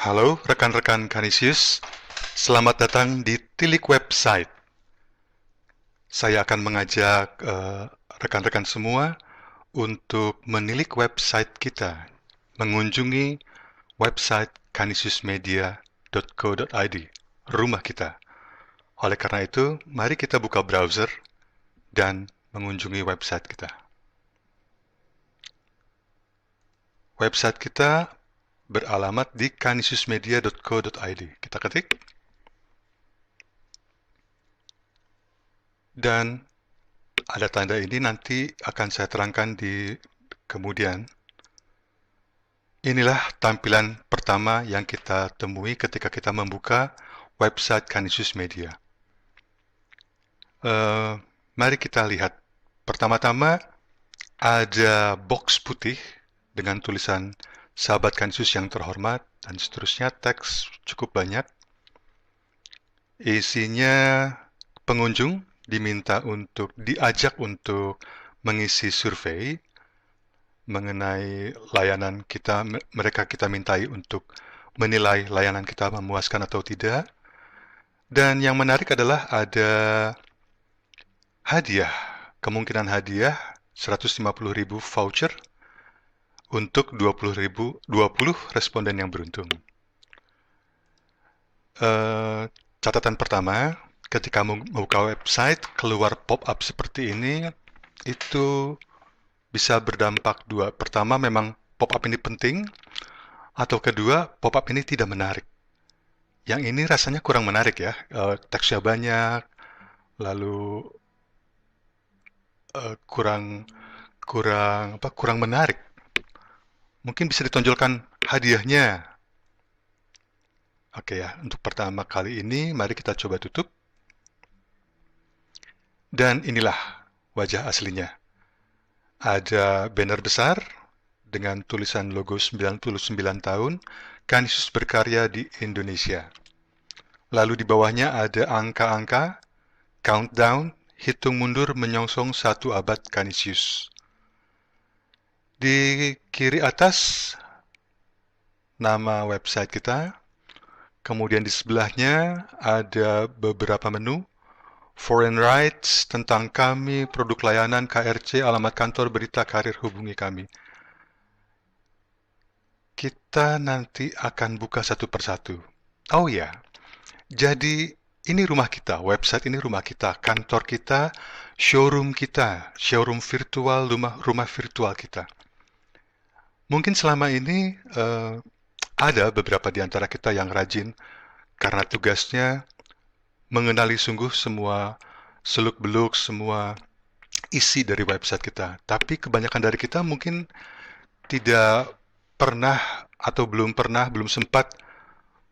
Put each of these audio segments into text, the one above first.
Halo rekan-rekan Kanisius, selamat datang di Tilik Website. Saya akan mengajak rekan-rekan semua untuk menilik website kita, mengunjungi website canisiusmedia.co.id, rumah kita. Oleh karena itu, mari kita buka browser dan mengunjungi website kita. Website kita beralamat di canisiusmedia.co.id. Kita ketik. Dan ada tanda ini nanti akan saya terangkan di kemudian. Inilah tampilan pertama yang kita temui ketika kita membuka website Canisius Media. Mari kita lihat. Pertama-tama ada box putih dengan tulisan Sahabat Canisius yang terhormat dan seterusnya, teks cukup banyak. Isinya pengunjung diajak untuk mengisi survei mengenai layanan kita. Mereka kita mintai untuk menilai layanan kita memuaskan atau tidak. Dan yang menarik adalah ada hadiah, kemungkinan hadiah 150.000 voucher untuk 20 responden yang beruntung. Catatan pertama, ketika membuka website, keluar pop-up seperti ini, itu bisa berdampak dua. Pertama, memang pop-up ini penting, atau kedua, pop-up ini tidak menarik. Yang ini rasanya kurang menarik ya, teksnya banyak, lalu kurang menarik. Mungkin bisa ditonjolkan hadiahnya. Oke ya, untuk pertama kali ini, mari kita coba tutup. Dan inilah wajah aslinya. Ada banner besar dengan tulisan logo 99 tahun, Canisius berkarya di Indonesia. Lalu di bawahnya ada angka-angka, countdown, hitung mundur menyongsong 1 abad Canisius. Di kiri atas, nama website kita. Kemudian di sebelahnya ada beberapa menu. Foreign Rights, tentang kami, produk layanan, KRC, alamat kantor, berita, karir, hubungi kami. Kita nanti akan buka satu persatu. Oh ya, jadi ini rumah kita, website ini rumah kita, kantor kita, showroom virtual, rumah virtual kita. Mungkin selama ini ada beberapa di antara kita yang rajin karena tugasnya mengenali sungguh semua seluk-beluk, semua isi dari website kita. Tapi kebanyakan dari kita mungkin tidak pernah atau belum sempat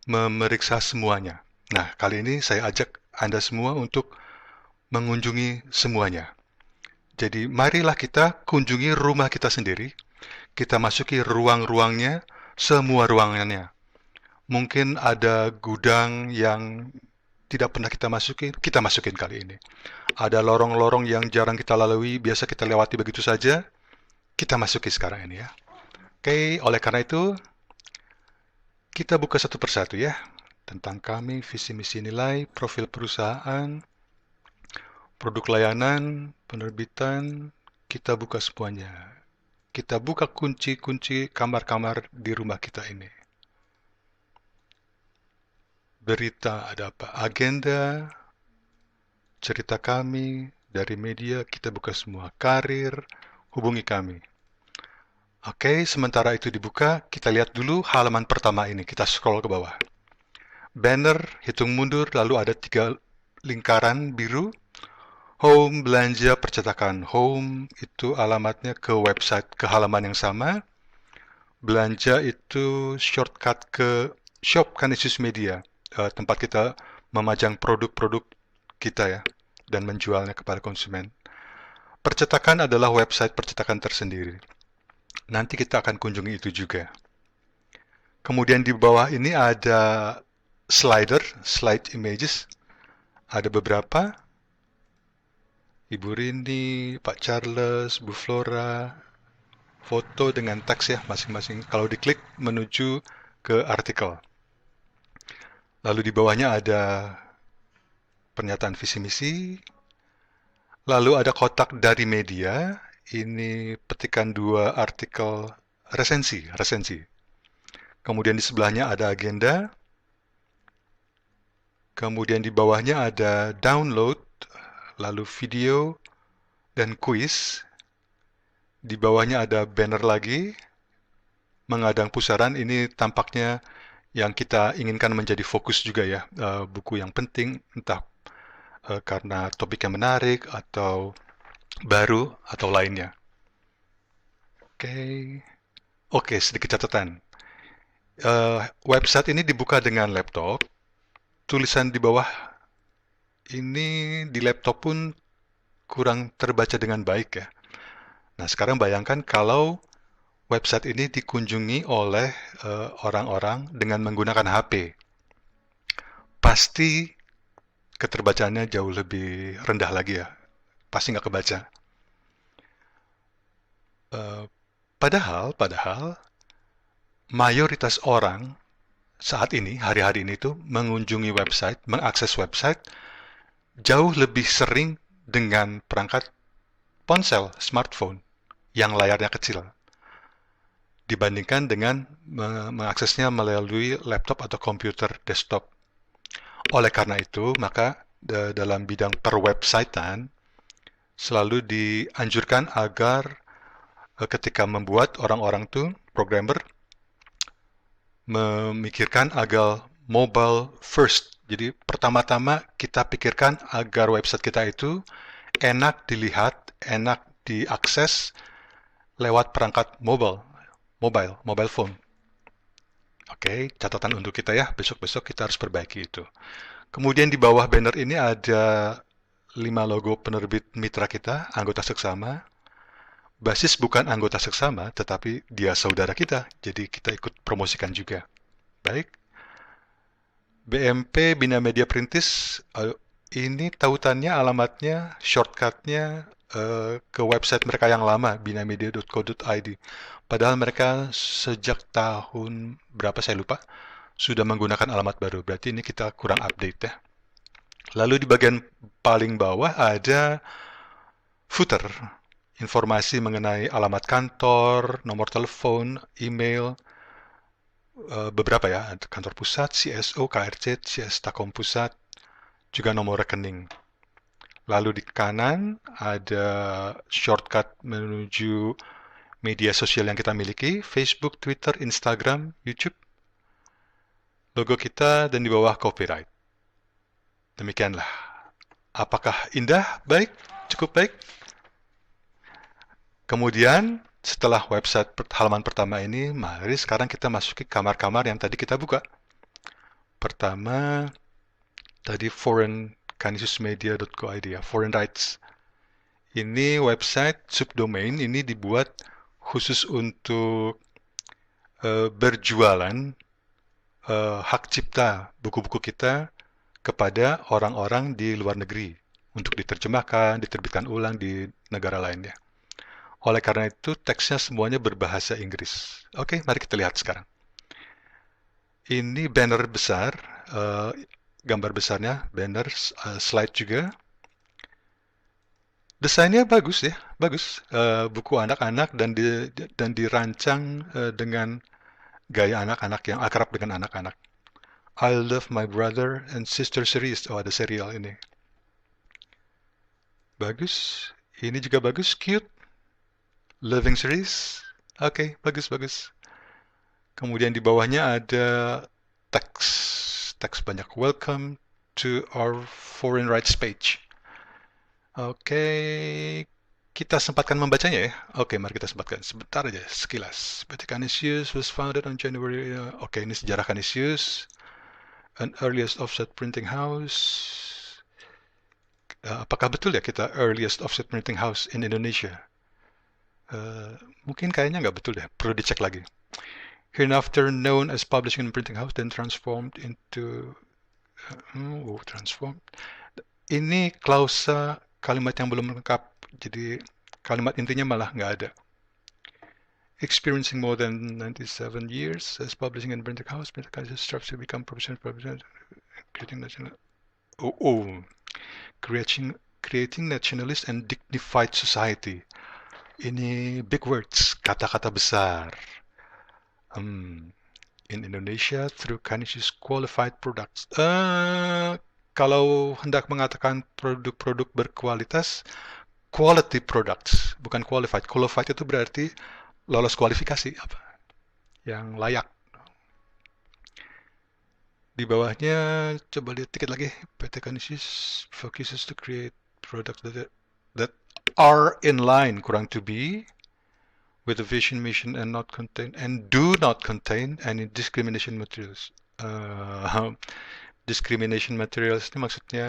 memeriksa semuanya. Nah, kali ini saya ajak Anda semua untuk mengunjungi semuanya. Jadi, marilah kita kunjungi rumah kita sendiri. Kita masuki ruang-ruangnya, semua ruangannya. Mungkin ada gudang yang tidak pernah kita masukin kali ini. Ada lorong-lorong yang jarang kita lalui, biasa kita lewati begitu saja, kita masuki sekarang ini ya. Oke, oleh karena itu, kita buka satu persatu ya. Tentang kami, visi misi nilai, profil perusahaan, produk layanan, penerbitan, kita buka semuanya. Kita buka kunci-kunci kamar-kamar di rumah kita ini. Berita ada apa? Agenda, cerita kami, dari media, kita buka semua. Karir, hubungi kami. Oke, sementara itu dibuka, kita lihat dulu halaman pertama ini. Kita scroll ke bawah. Banner, hitung mundur, lalu ada 3 lingkaran biru. Home, belanja, percetakan. Home itu alamatnya ke website, ke halaman yang sama. Belanja itu shortcut ke Shop Canisius Media, tempat kita memajang produk-produk kita ya, dan menjualnya kepada konsumen. Percetakan adalah website percetakan tersendiri. Nanti kita akan kunjungi itu juga. Kemudian di bawah ini ada slide images. Ada beberapa. Ibu Rini, Pak Charles, Bu Flora, foto dengan teks ya masing-masing. Kalau diklik menuju ke artikel. Lalu di bawahnya ada pernyataan visi misi. Lalu ada kotak dari media. Ini petikan 2 artikel resensi. Kemudian di sebelahnya ada agenda. Kemudian di bawahnya ada download, lalu video, dan kuis. Di bawahnya ada banner lagi, mengadang pusaran. Ini tampaknya yang kita inginkan menjadi fokus juga ya, buku yang penting, entah karena topiknya menarik, atau baru, atau lainnya. Oke, sedikit catatan. Website ini dibuka dengan laptop. Tulisan di bawah ini di laptop pun kurang terbaca dengan baik ya. Nah, sekarang bayangkan kalau website ini dikunjungi oleh orang-orang dengan menggunakan HP. Pasti keterbacaannya jauh lebih rendah lagi ya. Pasti nggak kebaca. Uh, padahal mayoritas orang saat ini, hari-hari ini tuh mengunjungi website, mengakses website jauh lebih sering dengan perangkat ponsel, smartphone, yang layarnya kecil, dibandingkan dengan mengaksesnya melalui laptop atau komputer desktop. Oleh karena itu, maka dalam bidang perwebsitan selalu dianjurkan agar ketika membuat orang-orang tuh programmer memikirkan agar mobile first. Jadi pertama-tama kita pikirkan agar website kita itu enak dilihat, enak diakses lewat perangkat mobile phone. Oke, catatan untuk kita ya, besok-besok kita harus perbaiki itu. Kemudian di bawah banner ini ada 5 logo penerbit mitra kita, anggota seksama. Basis bukan anggota seksama, tetapi dia saudara kita, jadi kita ikut promosikan juga. Baik, BMP Bina Media Perintis, ini tautannya, alamatnya, shortcutnya ke website mereka yang lama, binamedia.co.id. Padahal mereka sejak tahun berapa saya lupa, sudah menggunakan alamat baru. Berarti ini kita kurang update ya. Lalu di bagian paling bawah ada footer, informasi mengenai alamat kantor, nomor telepon, email, beberapa ya, kantor pusat, CSO, KRC, CS Takom Pusat, juga nomor rekening. Lalu di kanan ada shortcut menuju media sosial yang kita miliki, Facebook, Twitter, Instagram, YouTube, logo kita, dan di bawah copyright. Demikianlah. Apakah indah? Baik? Cukup baik? Kemudian, setelah website halaman pertama ini, mari sekarang kita masuki kamar-kamar yang tadi kita buka. Pertama, tadi foreigncanisiusmedia.co.id ya, foreign rights. Ini website subdomain, ini dibuat khusus untuk berjualan hak cipta buku-buku kita kepada orang-orang di luar negeri untuk diterjemahkan, diterbitkan ulang di negara lainnya. Oleh karena itu, teksnya semuanya berbahasa Inggris. Oke, mari kita lihat sekarang. Ini banner besar, gambar besarnya, banner, slide juga. Desainnya bagus ya, bagus. Buku anak-anak dan dirancang dengan gaya anak-anak yang akrab dengan anak-anak. I Love My Brother and Sister series. Oh, ada serial ini. Bagus. Ini juga bagus, cute. Living series. Oke, bagus. Kemudian di bawahnya ada teks. Teks banyak. Welcome to our foreign rights page. Oke, kita sempatkan membacanya ya. Oke, mari kita sempatkan. Sebentar aja, sekilas. PT Canisius was founded on January... Oke, ini sejarah Canisius. An earliest offset printing house. Apakah betul ya kita earliest offset printing house in Indonesia? Mungkin kayaknya nggak betul deh. Perlu dicek lagi. Hereafter known as publishing and printing house, then transformed into... transformed. Ini klausa kalimat yang belum lengkap. Jadi kalimat intinya malah nggak ada. experiencing more than 97 years as publishing in Brentwood House. Brentwood House strives to become professional publisher, creating national. Creating nationalist and dignified society. Ini big words, kata-kata besar. In Indonesia through Canisius qualified products. Kalau hendak mengatakan produk-produk berkualitas, quality products, bukan qualified. Qualified itu berarti lolos kualifikasi, apa? Yang layak. Di bawahnya, coba lihat dikit lagi. PT Canisius focuses to create products that are in line, kurang to be, with the vision, mission, and do not contain any discrimination materials. Discrimination materials ini maksudnya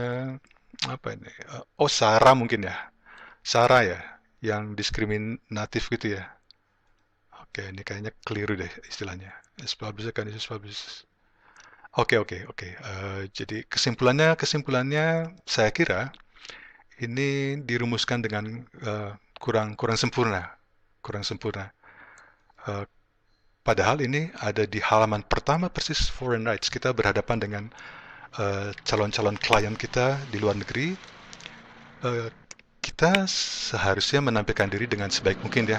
apa ini? SARA mungkin ya. SARA ya, yang diskriminatif gitu ya. Oke, ini kayaknya keliru deh istilahnya. Oke. Jadi kesimpulannya saya kira ini dirumuskan dengan kurang sempurna. Padahal ini ada di halaman pertama persis foreign rights. Kita berhadapan dengan calon-calon klien kita di luar negeri. Kita seharusnya menampilkan diri dengan sebaik mungkin ya.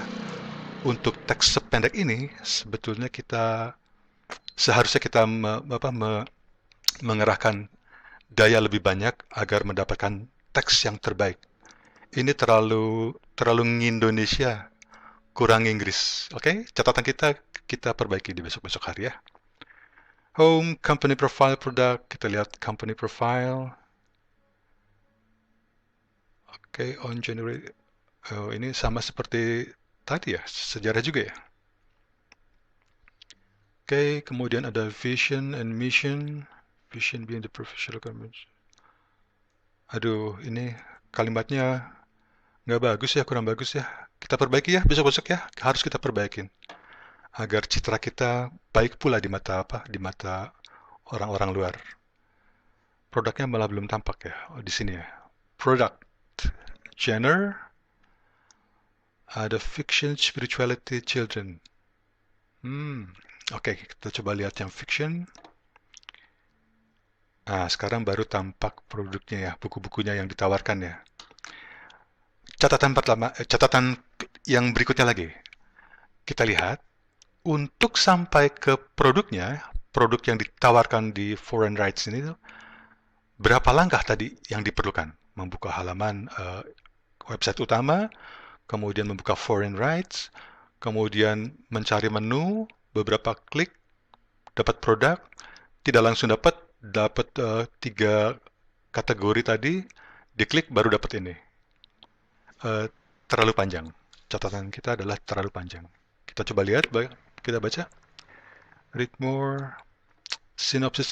Untuk teks sependek ini sebetulnya seharusnya kita mengerahkan daya lebih banyak agar mendapatkan teks yang terbaik. Ini terlalu Indonesia, kurang Inggris. Oke, catatan kita perbaiki di besok-besok hari ya. Home, company profile product, kita lihat company profile. Oke, on January, ini sama seperti tadi ya, sejarah juga ya. Oke, kemudian ada vision and mission. Vision being the professional convention. Aduh, ini kalimatnya nggak bagus ya, kurang bagus ya. Kita perbaiki ya, besok-besok ya. Harus kita perbaikin. Agar citra kita baik pula di mata orang-orang luar. Produknya malah belum tampak ya, di sini ya. Product, genre, ada fiction, spirituality, children. Oke, kita coba lihat yang fiction. Nah, sekarang baru tampak produknya ya, buku-bukunya yang ditawarkan ya. Catatan yang berikutnya lagi. Kita lihat, untuk sampai ke produknya, produk yang ditawarkan di foreign rights ini, berapa langkah tadi yang diperlukan? Membuka halaman website utama, kemudian membuka foreign rights, kemudian mencari menu, beberapa klik, dapat produk, tidak langsung dapat 3 kategori tadi, diklik baru dapat ini. Terlalu panjang. Catatan kita adalah terlalu panjang. Kita coba lihat, kita baca. Read more. Synopsis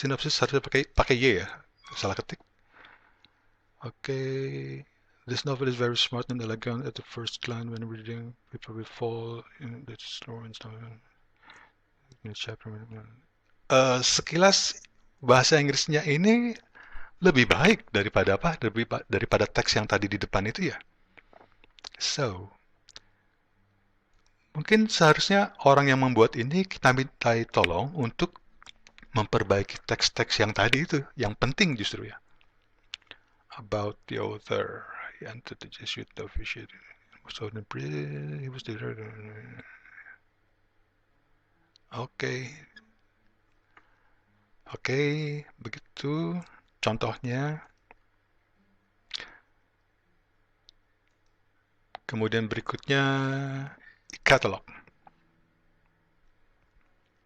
harusnya pakai Y ya. Salah ketik. Okay. This novel is very smart and elegant at the first glance when reading. People will fall in the slow and stuff. Sekilas bahasa Inggrisnya ini lebih baik daripada teks yang tadi di depan itu ya. So, mungkin seharusnya orang yang membuat ini kita mintai tolong untuk memperbaiki teks-teks yang tadi itu, yang penting justru ya. About the author, he entered the Jesuit officiate. He was the Oke, begitu contohnya. Kemudian berikutnya katalog.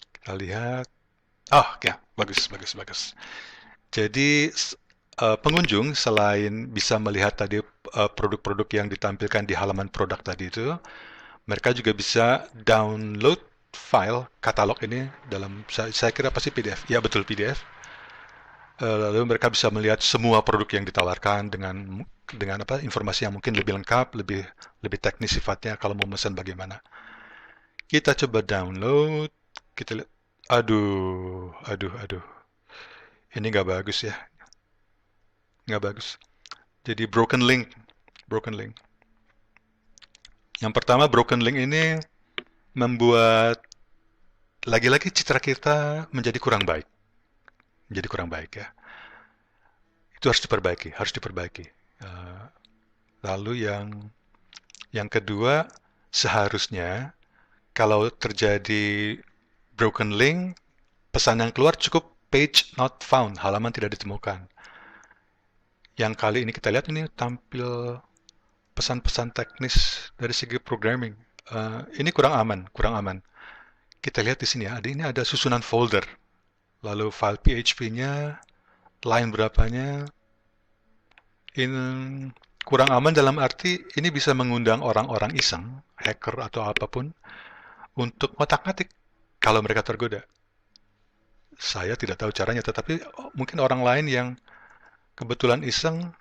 Kita lihat. Ya, bagus. Jadi pengunjung selain bisa melihat tadi produk-produk yang ditampilkan di halaman produk tadi itu, mereka juga bisa download file katalog ini dalam, saya kira pasti PDF. Ya, betul, PDF. Lalu mereka bisa melihat semua produk yang ditawarkan dengan informasi yang mungkin lebih lengkap, lebih teknis sifatnya kalau mau pesan bagaimana. Kita coba download, kita lihat. Aduh. Ini nggak bagus ya. Nggak bagus. Jadi broken link. Yang pertama, broken link ini membuat lagi-lagi citra kita menjadi kurang baik. Menjadi kurang baik ya. Itu harus diperbaiki. Eh, Lalu yang kedua, seharusnya kalau terjadi broken link, pesan yang keluar cukup page not found, halaman tidak ditemukan. Yang kali ini kita lihat ini tampil pesan-pesan teknis dari segi programming. Ini kurang aman, kurang aman. Kita lihat di sini ya, ini ada susunan folder. Lalu file PHP-nya, line berapanya, ini kurang aman dalam arti ini bisa mengundang orang-orang iseng, hacker atau apapun, untuk otak-atik kalau mereka tergoda. Saya tidak tahu caranya, tetapi mungkin orang lain yang kebetulan iseng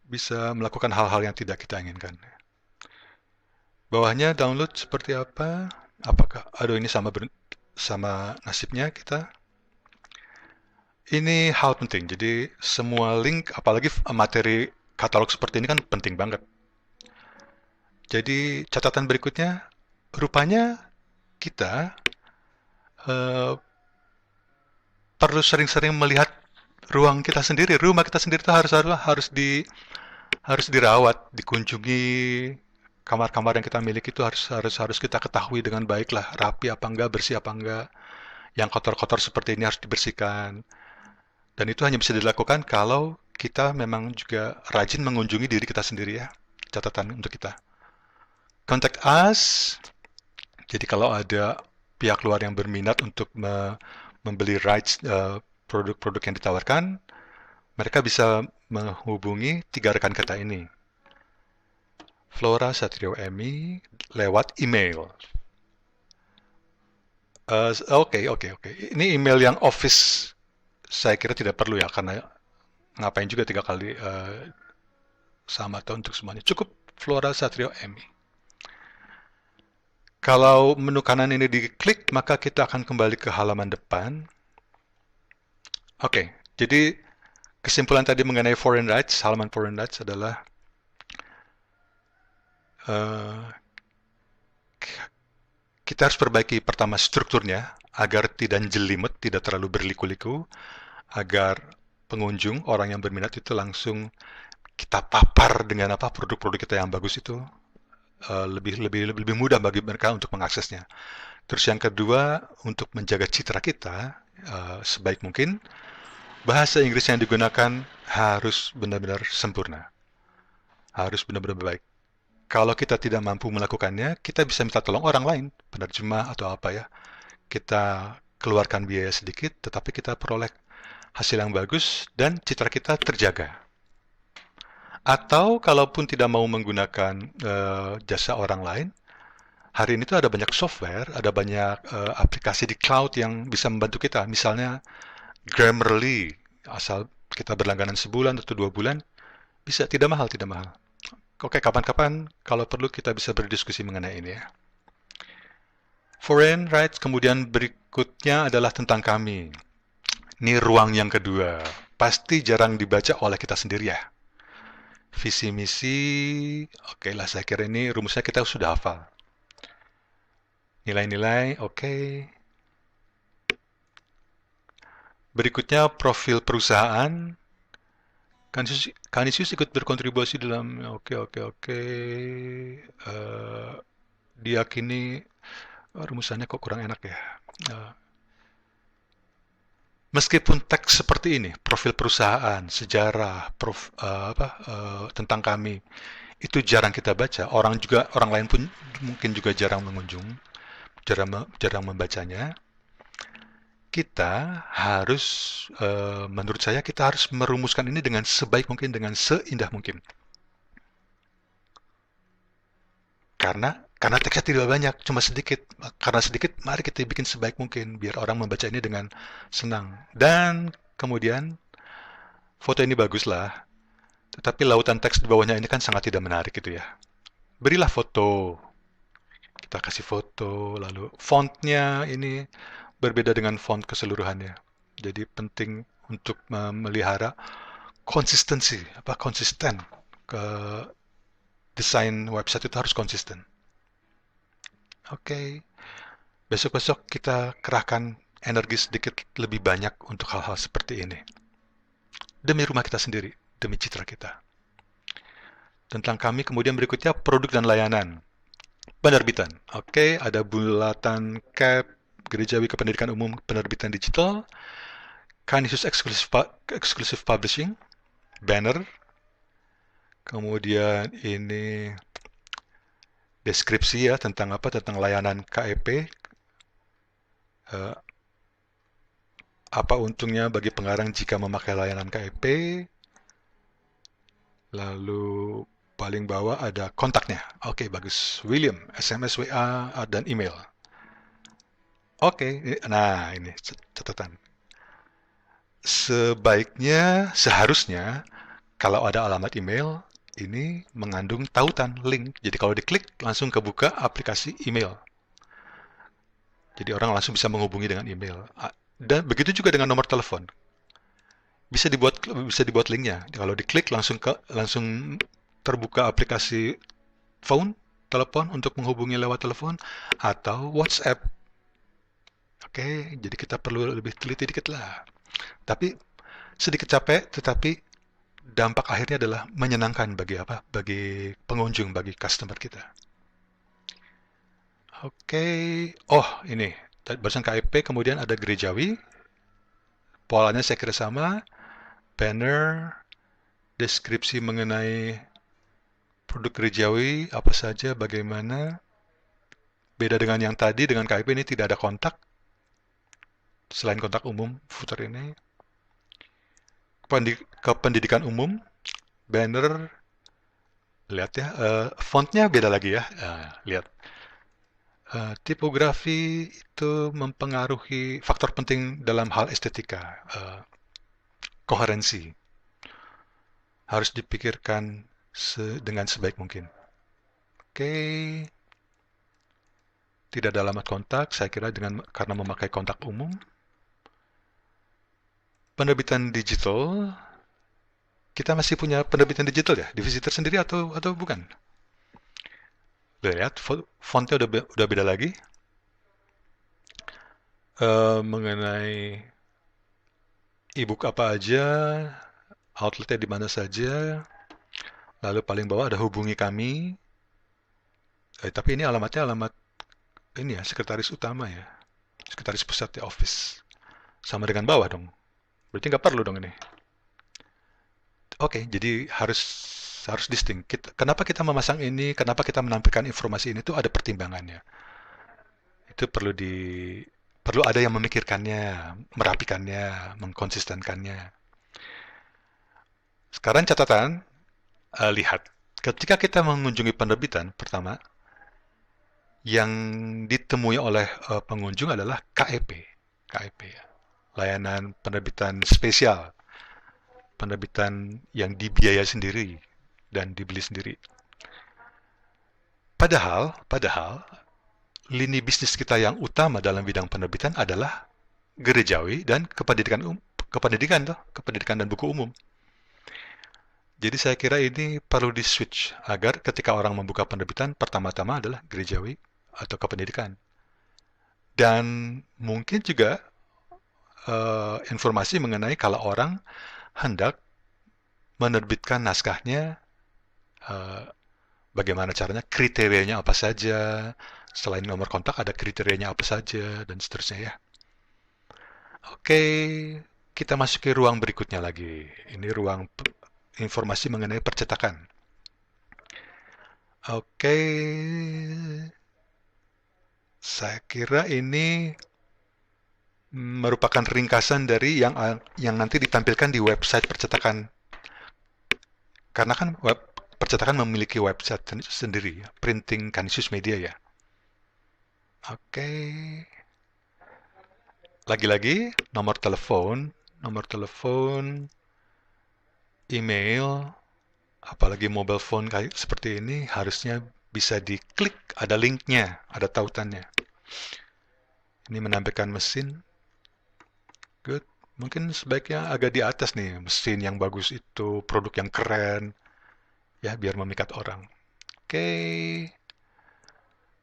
bisa melakukan hal-hal yang tidak kita inginkan. Bawahnya download seperti apa? Apakah, aduh ini sama nasibnya kita. Ini hal penting, jadi semua link, apalagi materi katalog seperti ini kan penting banget. Jadi catatan berikutnya, rupanya kita eh, perlu sering-sering melihat ruang kita sendiri, rumah kita sendiri itu harus dirawat, dikunjungi. Kamar-kamar yang kita miliki itu harus kita ketahui dengan baik lah, rapi apa enggak, bersih apa enggak. Yang kotor-kotor seperti ini harus dibersihkan. Dan itu hanya bisa dilakukan kalau kita memang juga rajin mengunjungi diri kita sendiri ya. Catatan untuk kita. Contact us. Jadi kalau ada pihak luar yang berminat untuk membeli rights produk-produk yang ditawarkan, mereka bisa menghubungi 3 rekan kita ini. Flora Satrio Emi lewat email. Oke. Ini email yang office. Saya kira tidak perlu ya, karena ngapain juga 3 kali sama atau untuk semuanya. Cukup Flora Satrio Emi. Kalau menu kanan ini diklik, maka kita akan kembali ke halaman depan. Oke, jadi kesimpulan tadi mengenai foreign rights, halaman foreign rights adalah kita harus perbaiki pertama strukturnya agar tidak jelimet, tidak terlalu berliku-liku, agar pengunjung, orang yang berminat itu langsung kita papar dengan apa produk-produk kita yang bagus itu lebih mudah bagi mereka untuk mengaksesnya. Terus yang kedua, untuk menjaga citra kita sebaik mungkin, bahasa Inggris yang digunakan harus benar-benar sempurna, harus benar-benar baik. Kalau kita tidak mampu melakukannya, kita bisa minta tolong orang lain, penerjemah atau apa ya. Kita keluarkan biaya sedikit, tetapi kita peroleh hasil yang bagus dan citra kita terjaga. Atau kalaupun tidak mau menggunakan jasa orang lain, hari ini tuh ada banyak software, ada banyak aplikasi di cloud yang bisa membantu kita. Misalnya Grammarly, asal kita berlangganan sebulan atau 2 bulan, bisa, tidak mahal, tidak mahal. Oke, kapan-kapan kalau perlu kita bisa berdiskusi mengenai ini ya. Foreign rights, kemudian berikutnya adalah tentang kami. Ini ruang yang kedua. Pasti jarang dibaca oleh kita sendiri ya. Visi misi, oke lah, saya kira ini rumusnya kita sudah hafal. Nilai-nilai, oke. Berikutnya profil perusahaan. Kanisius ikut berkontribusi dalam, oke. Diyakini, rumusannya kok kurang enak ya. Meskipun teks seperti ini, profil perusahaan, sejarah, tentang kami, itu jarang kita baca. Orang lain pun mungkin juga jarang mengunjung, jarang membacanya. Kita harus, menurut saya kita harus merumuskan ini dengan sebaik mungkin, dengan seindah mungkin. Karena teksnya tidak banyak, cuma sedikit. Karena sedikit, mari kita bikin sebaik mungkin, biar orang membaca ini dengan senang. Dan kemudian, foto ini baguslah, tetapi lautan teks di bawahnya ini kan sangat tidak menarik gitu ya. Berilah foto, kita kasih foto, lalu fontnya ini berbeda dengan font keseluruhannya. Jadi penting untuk memelihara konsisten ke desain website itu harus konsisten. Oke, besok-besok kita kerahkan energi sedikit lebih banyak untuk hal-hal seperti ini. Demi rumah kita sendiri, demi citra kita. Tentang kami kemudian berikutnya produk dan layanan. Penerbitan. Oke, ada bulatan cap, Gerejawi Kependidikan Umum Penerbitan Digital, Canisius Exclusive Publishing, banner, kemudian ini deskripsi ya tentang apa, tentang layanan KEP, apa untungnya bagi pengarang jika memakai layanan KEP, lalu paling bawah ada kontaknya. Oke, bagus. William, SMS, WA, dan email. Oke, nah ini catatan. Sebaiknya, seharusnya, kalau ada alamat email, ini mengandung tautan, link. Jadi kalau diklik, langsung kebuka aplikasi email. Jadi orang langsung bisa menghubungi dengan email. Dan begitu juga dengan nomor telepon. Bisa dibuat linknya. Kalau diklik langsung terbuka aplikasi phone, telepon untuk menghubungi lewat telepon atau WhatsApp. Oke, jadi kita perlu lebih teliti dikit lah. Tapi sedikit capek, tetapi dampak akhirnya adalah menyenangkan bagi apa? Bagi pengunjung, bagi customer kita. Oke, oh ini barusan KIP, kemudian ada gerejawi. Polanya saya kira sama. Banner, deskripsi mengenai produk gerejawi, apa saja, bagaimana. Beda dengan yang tadi, dengan KIP ini tidak ada kontak. Selain kontak umum, footer ini. Kependidikan umum, banner, lihat ya, fontnya beda lagi ya, lihat. Tipografi itu mempengaruhi faktor penting dalam hal estetika, koherensi. Harus dipikirkan dengan sebaik mungkin. Oke, tidak ada alamat kontak, saya kira karena memakai kontak umum. Penerbitan digital, kita masih punya penerbitan digital ya, divisi tersendiri atau bukan? Lihat, fontnya udah beda lagi. Mengenai e-book apa aja, outletnya di mana saja, lalu paling bawah ada hubungi kami. Tapi ini alamatnya alamat ini ya, sekretaris utama ya, sekretaris pusat ya, office. Sama dengan bawah dong. Berarti nggak perlu dong ini. Oke, jadi harus distinct. Kenapa kita memasang ini? Kenapa kita menampilkan informasi ini? Itu ada pertimbangannya. Itu perlu ada yang memikirkannya, merapikannya, mengkonsistenkannya. Sekarang catatan, lihat. Ketika kita mengunjungi penerbitan, pertama, yang ditemui oleh pengunjung adalah KEP. KEP ya. Layanan penerbitan spesial. Penerbitan yang dibiaya sendiri dan dibeli sendiri. Padahal, lini bisnis kita yang utama dalam bidang penerbitan adalah gerejawi dan kependidikan dan buku umum. Jadi saya kira ini perlu di-switch agar ketika orang membuka penerbitan, pertama-tama adalah gerejawi atau kependidikan. Dan mungkin juga informasi mengenai kalau orang hendak menerbitkan naskahnya, bagaimana caranya, kriterianya apa saja, selain nomor kontak ada kriterianya apa saja, dan seterusnya ya. Oke, kita masuki ruang berikutnya lagi. Ini ruang informasi mengenai percetakan. Oke, saya kira ini merupakan ringkasan dari yang nanti ditampilkan di website percetakan. Karena kan percetakan memiliki website sendiri, Printing Canisius Media ya. Oke. Lagi-lagi nomor telepon, email, apalagi mobile phone kayak seperti ini harusnya bisa diklik, ada linknya, ada tautannya. Ini menampilkan mesin. Good. Mungkin sebaiknya agak di atas nih, mesin yang bagus itu, produk yang keren, ya biar memikat orang. Oke.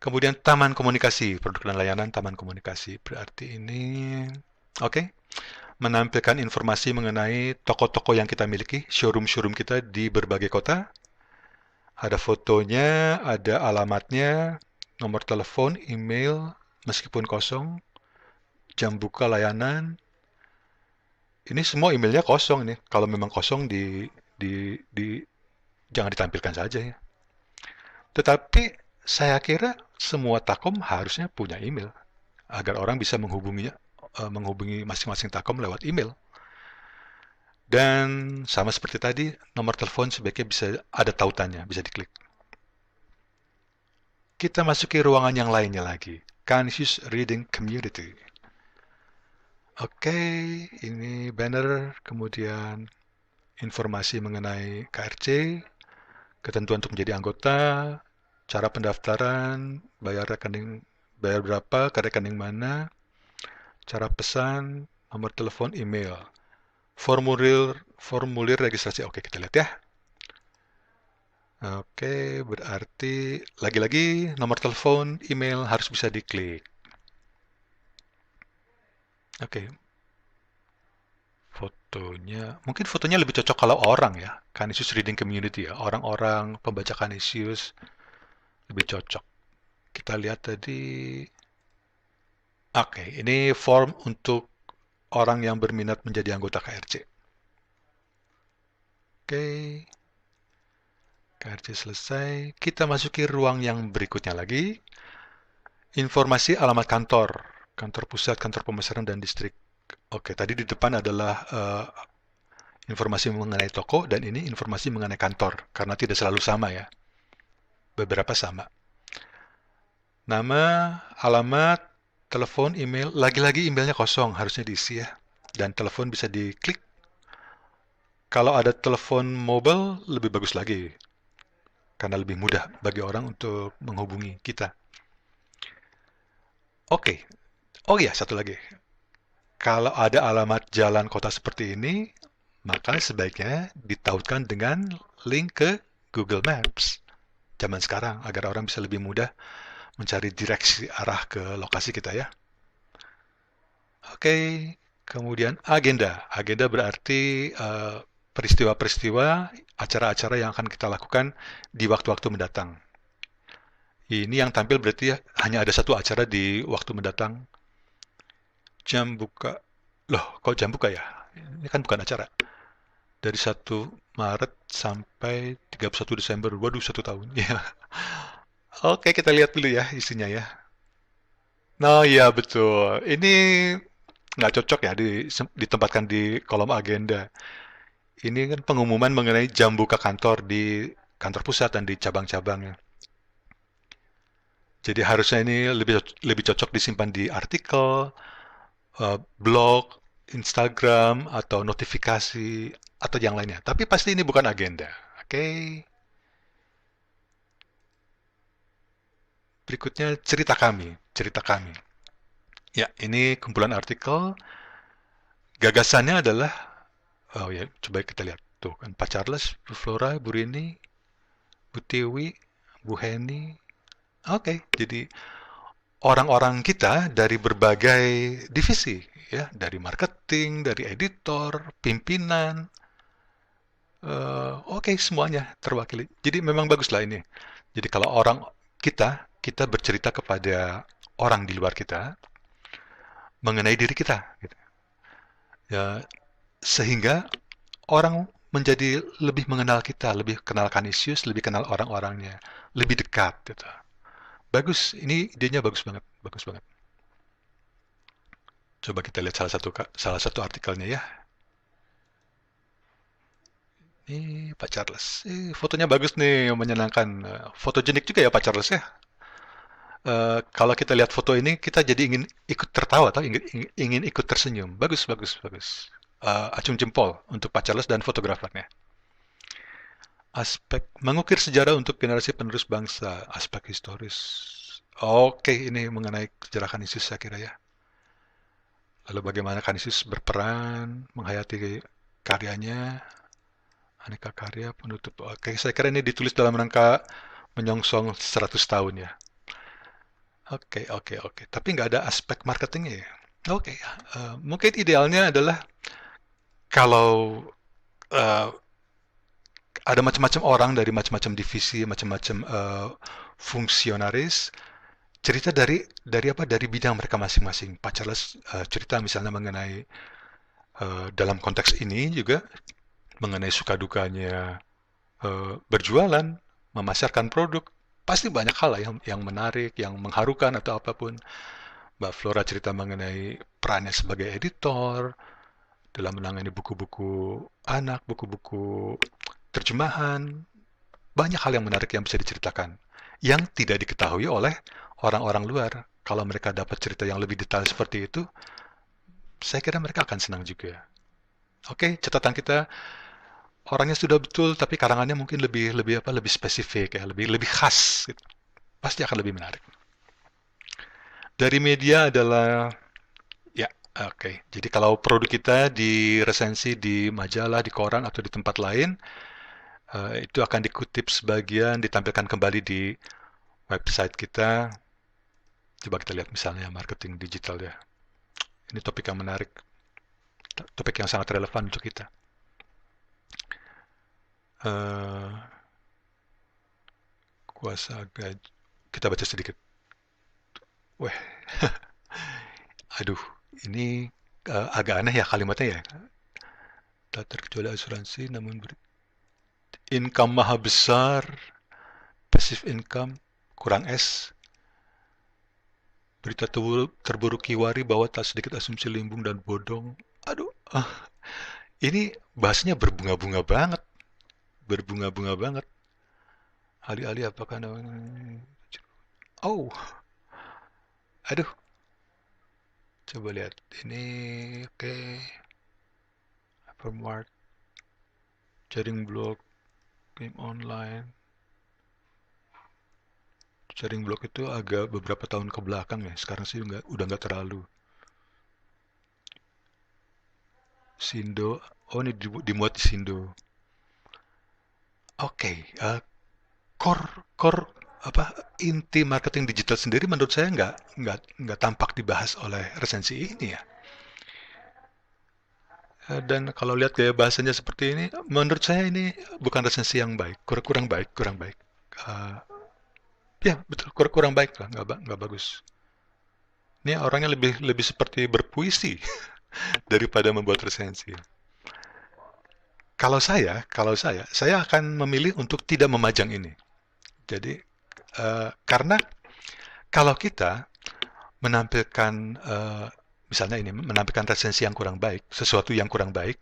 Kemudian taman komunikasi, produk dan layanan taman komunikasi. Berarti ini, oke, menampilkan informasi mengenai toko-toko yang kita miliki, showroom-showroom kita di berbagai kota. Ada fotonya, ada alamatnya, nomor telepon, email, meskipun kosong, jam buka layanan. Ini semua emailnya kosong nih. Kalau memang kosong di jangan ditampilkan saja ya. Tetapi saya kira semua takom harusnya punya email agar orang bisa menghubungi masing-masing takom lewat email. Dan sama seperti tadi, nomor telepon sebaiknya bisa ada tautannya, bisa diklik. Kita masuki ruangan yang lainnya lagi. Canisius Reading Community. Oke, ini banner, kemudian informasi mengenai KRC, ketentuan untuk menjadi anggota, cara pendaftaran, bayar berapa, ke rekening mana, cara pesan, nomor telepon, email, formulir registrasi. Oke, kita lihat ya. Oke, berarti lagi-lagi nomor telepon, email harus bisa diklik. Oke, mungkin fotonya lebih cocok kalau orang ya, Canisius Reading Community ya, orang-orang pembaca Canisius lebih cocok. Kita lihat tadi, oke, ini form untuk orang yang berminat menjadi anggota KRC. Oke, KRC selesai. Kita masuki ruang yang berikutnya lagi. Informasi alamat kantor, kantor pusat, kantor pemasaran, dan distrik. Oke, tadi di depan adalah informasi mengenai toko, dan ini informasi mengenai kantor, karena tidak selalu sama ya. Beberapa sama. Nama, alamat, telepon, email. Lagi-lagi emailnya kosong, harusnya diisi ya. Dan telepon bisa diklik. Kalau ada telepon mobile, lebih bagus lagi. Karena lebih mudah bagi orang untuk menghubungi kita. Oke. Oh iya, satu lagi. Kalau ada alamat jalan kota seperti ini, maka sebaiknya ditautkan dengan link ke Google Maps zaman sekarang agar orang bisa lebih mudah mencari direksi arah ke lokasi kita ya. Oke, kemudian agenda. Agenda berarti peristiwa-peristiwa, acara-acara yang akan kita lakukan di waktu-waktu mendatang. Ini yang tampil berarti hanya ada satu acara di waktu mendatang. Jam buka. Loh, kok jam buka ya? Ini kan bukan acara. Dari 1 Maret sampai 31 Desember. Waduh, 1 tahun. Ya. Oke, kita lihat dulu ya isinya ya. Nah, iya betul. Ini nggak cocok ya ditempatkan di kolom agenda. Ini kan pengumuman mengenai jam buka kantor di kantor pusat dan di cabang-cabangnya. Jadi harusnya ini lebih cocok disimpan di artikel, blog, Instagram, atau notifikasi, atau yang lainnya. Tapi pasti ini bukan agenda. Oke. Berikutnya cerita kami. Cerita kami. Ya, ini kumpulan artikel. Gagasannya adalah, oh ya, coba kita lihat. Tuh kan, Pak Charles, Bu Flora, Bu Rini, Bu Tiwi, Bu Heni. Oke, jadi orang-orang kita dari berbagai divisi, ya, dari marketing, dari editor, pimpinan, oke, semuanya terwakili. Jadi memang baguslah ini. Jadi kalau kita bercerita kepada orang di luar kita mengenai diri kita, gitu. Ya, sehingga orang menjadi lebih mengenal kita, lebih kenal Canisius, lebih kenal orang-orangnya, lebih dekat, gitu. Bagus, ini idenya bagus banget, bagus banget. Coba kita lihat salah satu artikelnya ya. Ini Pak Charles. Fotonya bagus nih, menyenangkan. Fotogenik juga ya Pak Charles ya. Kalau kita lihat foto ini, kita jadi ingin ikut tertawa atau ingin ikut tersenyum. Bagus, bagus, bagus. Acung jempol untuk Pak Charles dan fotografernya. Aspek mengukir sejarah untuk generasi penerus bangsa, aspek historis. Oke, ini mengenai sejarah Canisius saya kira ya. Lalu bagaimana Canisius berperan, menghayati karyanya, aneka karya penutup. Oke, saya kira ini ditulis dalam rangka menyongsong 100 tahun ya. Oke, oke, oke. Tapi nggak ada aspek marketingnya ya? Oke, mungkin idealnya adalah kalau eh, ada macam-macam orang dari macam-macam divisi, macam-macam fungsionaris, cerita dari apa? Dari bidang mereka masing-masing. Pak Charles cerita misalnya mengenai dalam konteks ini juga mengenai suka dukanya berjualan, memasarkan produk. Pasti banyak hal lah yang menarik, yang mengharukan atau apapun. Mbak Flora cerita mengenai perannya sebagai editor dalam menangani buku-buku anak, buku-buku terjemahan. Banyak hal yang menarik yang bisa diceritakan, yang tidak diketahui oleh orang-orang luar. Kalau mereka dapat cerita yang lebih detail seperti itu, saya kira mereka akan senang juga. Oke, catatan kita orangnya sudah betul, tapi karangannya mungkin lebih spesifik ya, lebih khas. Gitu. Pasti akan lebih menarik. Dari media adalah ya, oke. Jadi kalau produk kita diresensi di majalah, di koran atau di tempat lain, itu akan dikutip sebagian, ditampilkan kembali di website kita. Coba kita lihat misalnya marketing digital ya. Ini topik yang menarik, topik yang sangat relevan untuk kita. Uh, kuasa gaji. Kita baca sedikit. Wah, aduh, ini agak aneh ya kalimatnya ya. Tak terkecuali asuransi, namun income maha besar, passive income, kurang S. Berita terburuk Kiwari bahwa tak sedikit asumsi limbung dan bodong. Aduh, ini bahasanya berbunga-bunga banget. Berbunga-bunga banget. Alih-alih apakah... Oh, aduh. Coba lihat. Ini, oke. Hypermart, jaring blog, game online. Jaring blog itu agak beberapa tahun ke belakang ya. Sekarang sih udah nggak terlalu. Sindo, oh ini dimuat di Sindo. Oke, core core apa inti marketing digital sendiri menurut saya nggak tampak dibahas oleh resensi ini ya. Dan kalau lihat gaya bahasanya seperti ini, menurut saya ini bukan resensi yang baik, kurang baik, kurang baik. Uh, ya betul, kurang baik lah, nggak bagus. Ini orangnya lebih lebih seperti berpuisi daripada membuat resensi. Saya akan memilih untuk tidak memajang ini. Jadi karena kalau kita menampilkan misalnya ini menampilkan resensi yang kurang baik, sesuatu yang kurang baik,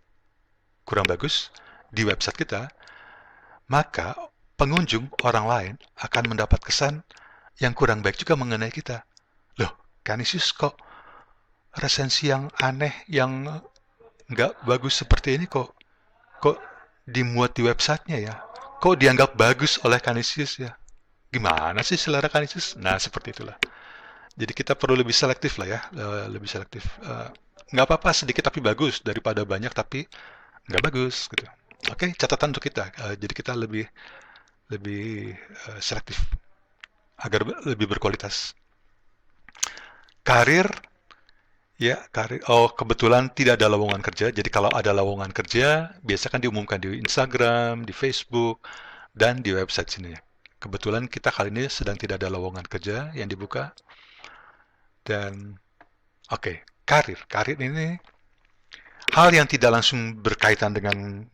kurang bagus di website kita, maka pengunjung orang lain akan mendapat kesan yang kurang baik juga mengenai kita. Loh, Canisius kok resensi yang aneh, yang nggak bagus seperti ini kok dimuat di websitenya ya? Kok dianggap bagus oleh Canisius ya? Gimana sih selera Canisius? Nah, seperti itulah. Jadi kita perlu lebih selektif lah ya, lebih selektif. Nggak apa-apa sedikit tapi bagus daripada banyak tapi nggak bagus gitu. Oke, catatan untuk kita. Jadi kita lebih lebih selektif agar lebih berkualitas. Karir, ya karir. Oh, kebetulan tidak ada lowongan kerja. Jadi kalau ada lowongan kerja, biasa kan diumumkan di Instagram, di Facebook, dan di website sini. Kebetulan kita kali ini sedang tidak ada lowongan kerja yang dibuka. Dan oke, karir ini hal yang tidak langsung berkaitan dengan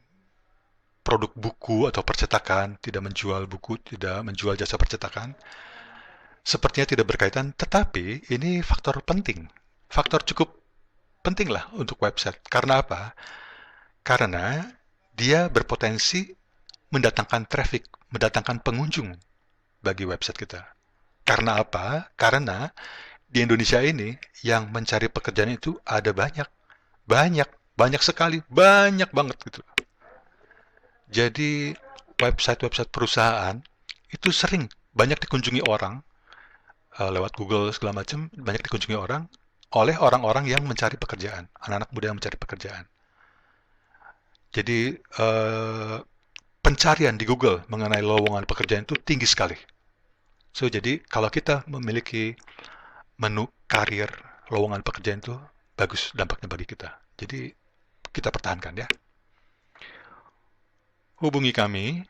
produk buku atau percetakan, tidak menjual buku, tidak menjual jasa percetakan, sepertinya tidak berkaitan, tetapi ini faktor penting. Faktor cukup penting lah untuk website. Karena apa? Karena dia berpotensi mendatangkan traffic, mendatangkan pengunjung bagi website kita. Karena apa? Karena di Indonesia ini yang mencari pekerjaan itu ada banyak. Banyak, banyak sekali, banyak banget gitu. Jadi website-website perusahaan itu sering banyak dikunjungi orang lewat Google segala macam, banyak dikunjungi orang oleh orang-orang yang mencari pekerjaan, anak-anak muda yang mencari pekerjaan. Jadi pencarian di Google mengenai lowongan pekerjaan itu tinggi sekali. So, jadi kalau kita memiliki menu karir, lowongan pekerjaan itu bagus dampaknya bagi kita. Jadi, kita pertahankan ya. Hubungi kami.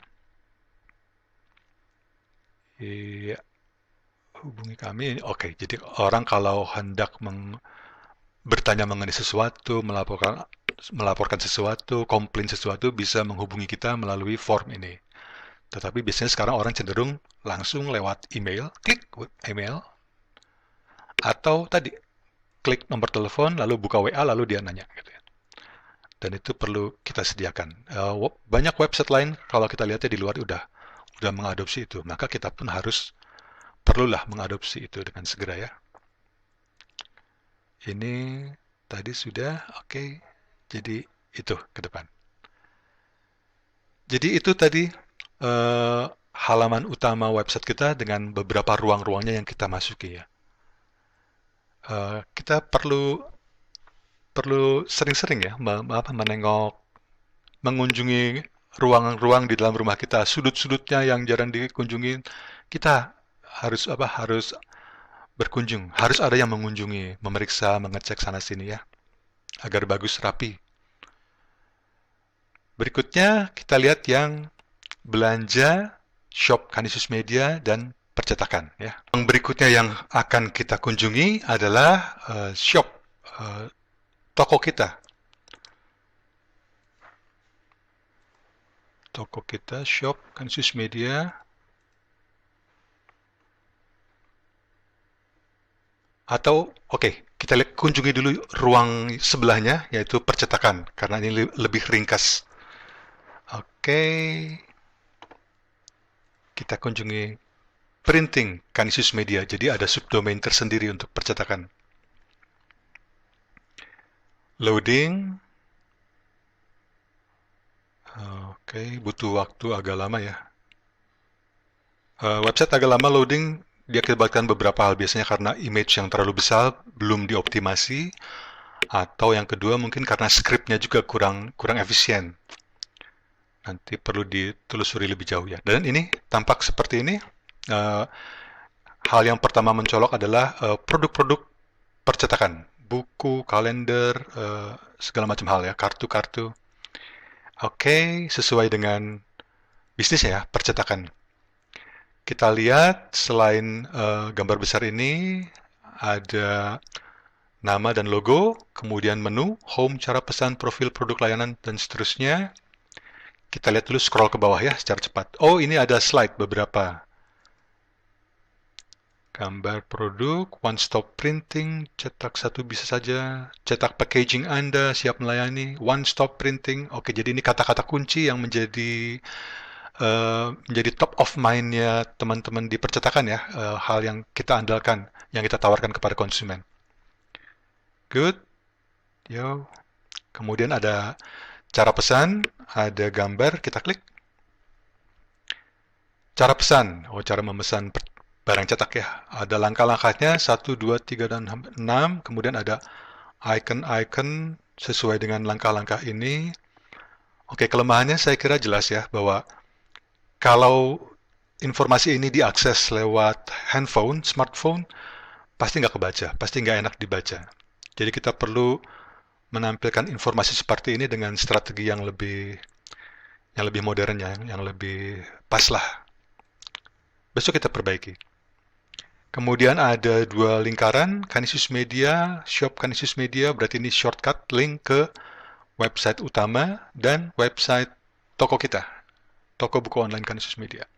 Iya, hubungi kami. Oke, jadi orang kalau hendak bertanya mengenai sesuatu, melaporkan sesuatu, komplain sesuatu, bisa menghubungi kita melalui form ini. Tetapi biasanya sekarang orang cenderung langsung lewat email, klik email, atau tadi klik nomor telepon, lalu buka WA, lalu dia nanya gitu ya. Dan itu perlu kita sediakan. Banyak website lain kalau kita lihatnya di luar udah mengadopsi itu, maka kita pun perlulah mengadopsi itu dengan segera ya. Ini tadi sudah, oke. Jadi itu ke depan. Jadi itu tadi halaman utama website kita dengan beberapa ruang-ruangnya yang kita masuki ya. Kita perlu sering-sering ya mengunjungi ruang-ruang di dalam rumah kita, sudut-sudutnya yang jarang dikunjungi, kita harus berkunjung, harus ada yang mengunjungi, memeriksa, mengecek sana sini ya, agar bagus rapi. Berikutnya kita lihat yang belanja, shop Canisius Media, dan percetakan ya. Yang berikutnya yang akan kita kunjungi adalah shop, toko kita. Toko kita, shop Canisius Media. Atau, oke, kita lihat kunjungi dulu ruang sebelahnya, yaitu percetakan, karena ini lebih ringkas. Oke, kita kunjungi printing Canisius Media, jadi ada subdomain tersendiri untuk percetakan. Loading. Oke, butuh waktu agak lama ya. Website agak lama loading, diakibatkan beberapa hal, biasanya karena image yang terlalu besar, belum dioptimasi, atau yang kedua mungkin karena scriptnya juga kurang efisien. Nanti perlu ditelusuri lebih jauh ya. Dan ini tampak seperti ini. Hal yang pertama mencolok adalah produk-produk percetakan, buku, kalender, segala macam hal ya, kartu-kartu. Oke, sesuai dengan bisnisnya ya, percetakan. Kita lihat selain gambar besar ini ada nama dan logo, kemudian menu, home, cara pesan, profil, produk, layanan, dan seterusnya. Kita lihat dulu, scroll ke bawah ya secara cepat. Oh, ini ada slide beberapa. Gambar produk, one stop printing, cetak satu bisa saja, cetak packaging Anda, siap melayani, one stop printing. Oke, jadi ini kata-kata kunci yang menjadi top of mind-nya teman-teman di percetakan ya, hal yang kita andalkan, yang kita tawarkan kepada konsumen. Good. Yo. Kemudian ada cara pesan, ada gambar, kita klik. Cara pesan, cara memesan barang cetak ya. Ada langkah-langkahnya, 1, 2, 3, dan 6. Kemudian ada icon-icon sesuai dengan langkah-langkah ini. Oke, kelemahannya saya kira jelas ya, bahwa kalau informasi ini diakses lewat handphone, smartphone, pasti nggak kebaca, pasti nggak enak dibaca. Jadi kita perlu menampilkan informasi seperti ini dengan strategi yang lebih modern ya, yang lebih pas lah. Besok kita perbaiki. Kemudian ada dua lingkaran, Canisius Media, Shop Canisius Media, berarti ini shortcut link ke website utama dan website toko kita, toko buku online Canisius Media.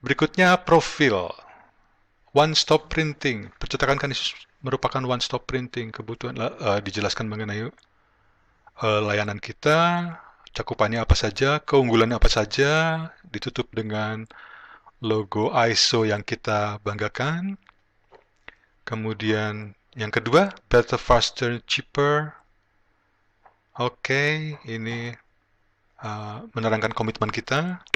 Berikutnya profil, one stop printing, percetakan Canisius merupakan one stop printing, kebutuhan dijelaskan mengenai layanan kita, cakupannya apa saja, keunggulan apa saja, ditutup dengan logo ISO yang kita banggakan. Kemudian yang kedua, better, faster, cheaper. Oke, ini menerangkan komitmen kita.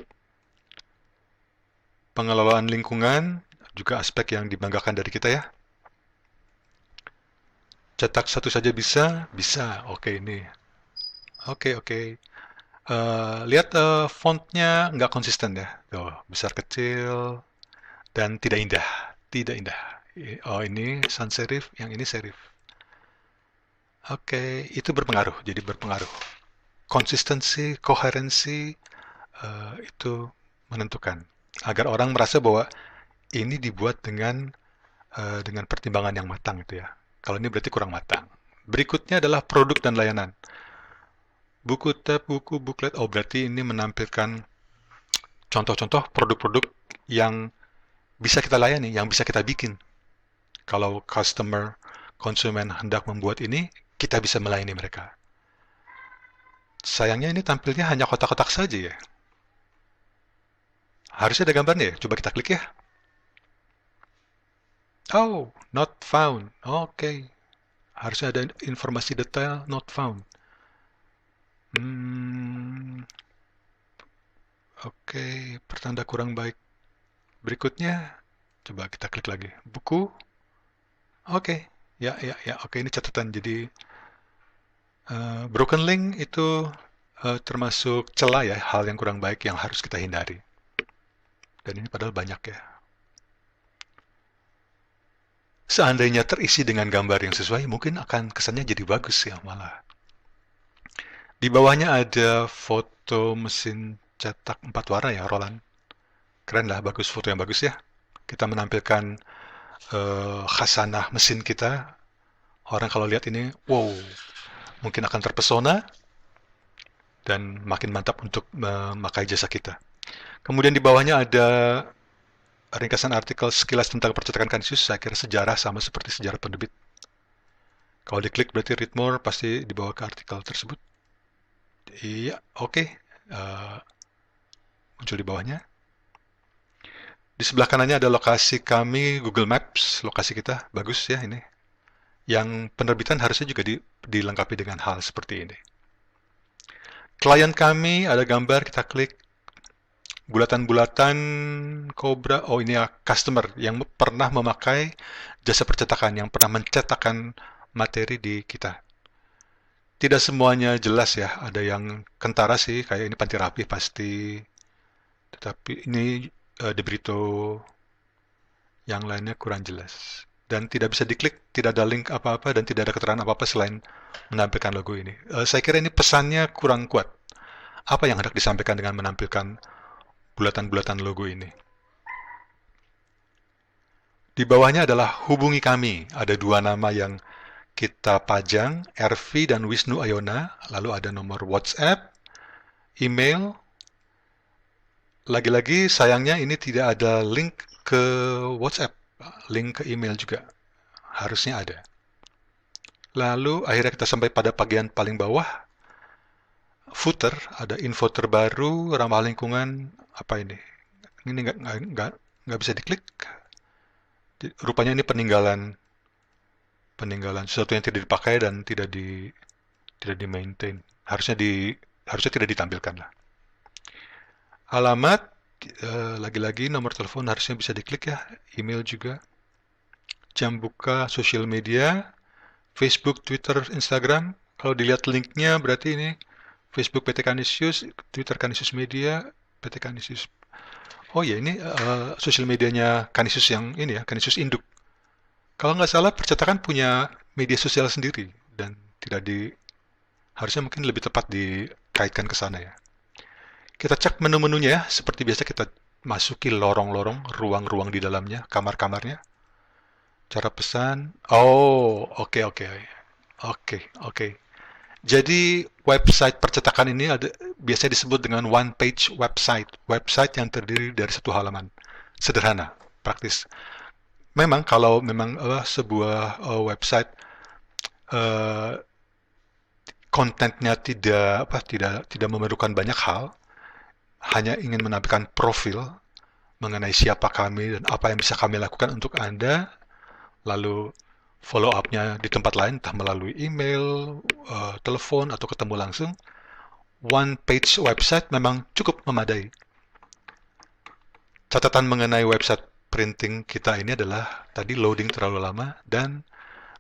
Pengelolaan lingkungan, juga aspek yang dibanggakan dari kita ya. Cetak satu saja bisa? Bisa. Oke, ini. Oke. Lihat fontnya nggak konsisten ya. Tuh, besar kecil. dan tidak indah, tidak indah. Oh, ini sans serif, yang ini serif. Oke, itu berpengaruh, jadi berpengaruh. Konsistensi, koherensi, itu menentukan. Agar orang merasa bahwa ini dibuat dengan pertimbangan yang matang itu ya. Kalau ini berarti kurang matang. Berikutnya adalah produk dan layanan. Buku tab, buku, buklet. Oh, berarti ini menampilkan contoh-contoh produk-produk yang bisa kita layani, yang bisa kita bikin. Kalau konsumen hendak membuat ini, kita bisa melayani mereka. Sayangnya ini tampilnya hanya kotak-kotak saja ya. Harusnya ada gambarnya ya. Coba kita klik ya. Oh, not found. Oke. Harusnya ada informasi detail, not found. Oke, pertanda kurang baik. Berikutnya, coba kita klik lagi. Buku. Oke. Ya, ya, ya. Oke, ini catatan. Jadi, broken link itu termasuk celah ya, hal yang kurang baik yang harus kita hindari. Dan ini padahal banyak ya. Seandainya terisi dengan gambar yang sesuai, mungkin akan kesannya jadi bagus ya malah. Di bawahnya ada foto mesin cetak 4 warna ya, Roland. Keren lah, bagus, foto yang bagus ya. Kita menampilkan khasanah mesin kita. Orang kalau lihat ini, wow, mungkin akan terpesona dan makin mantap untuk memakai jasa kita. Kemudian di bawahnya ada ringkasan artikel sekilas tentang percetakan Kanisius. Saya kira sejarah sama seperti sejarah penerbit. Kalau diklik berarti read more, pasti dibawa ke artikel tersebut. Iya, oke. Muncul di bawahnya. Di sebelah kanannya ada lokasi kami, Google Maps, lokasi kita, bagus ya ini. Yang penerbitan harusnya juga dilengkapi dengan hal seperti ini. Klien kami, ada gambar, kita klik. Bulatan-bulatan Cobra, oh ini ya customer yang pernah memakai jasa percetakan, yang pernah mencetakkan materi di kita. Tidak semuanya jelas ya, ada yang kentara sih, kayak ini Panti Rapih pasti. Tetapi ini De Brito, yang lainnya kurang jelas. Dan tidak bisa diklik, tidak ada link apa-apa, dan tidak ada keterangan apa-apa selain menampilkan logo ini. Saya kira ini pesannya kurang kuat. Apa yang hendak disampaikan dengan menampilkan bulatan-bulatan logo ini? Di bawahnya adalah hubungi kami. Ada 2 nama yang kita pajang, Ervi dan Wisnu Ayona. Lalu ada nomor WhatsApp, email. Lagi-lagi sayangnya ini tidak ada link ke WhatsApp, link ke email juga. Harusnya ada. Lalu akhirnya kita sampai pada bagian paling bawah, footer, ada info terbaru, ramah lingkungan, apa ini? Ini nggak bisa diklik. Rupanya ini peninggalan sesuatu yang tidak dipakai dan tidak di maintain. Harusnya tidak ditampilkan lah. Alamat, lagi-lagi nomor telepon harusnya bisa diklik ya, email juga. Jam buka sosial media, Facebook, Twitter, Instagram. Kalau dilihat linknya berarti ini Facebook PT Kanisius, Twitter Kanisius Media, PT Kanisius. Oh ya, ini sosial medianya Kanisius yang ini ya, Kanisius Induk. Kalau nggak salah percetakan punya media sosial sendiri dan harusnya mungkin lebih tepat dikaitkan ke sana ya. Kita cek menu-menunya ya, seperti biasa kita masuki lorong-lorong, ruang-ruang di dalamnya, kamar-kamarnya. Cara pesan, oh oke. Jadi website percetakan ini biasanya disebut dengan one page website yang terdiri dari 1 halaman. Sederhana, praktis. Memang kalau sebuah website kontennya tidak memerlukan banyak hal, hanya ingin menampilkan profil mengenai siapa kami dan apa yang bisa kami lakukan untuk Anda, lalu follow up-nya di tempat lain, entah melalui email, telepon, atau ketemu langsung. One page website memang cukup memadai. Catatan mengenai website printing kita ini adalah tadi loading terlalu lama dan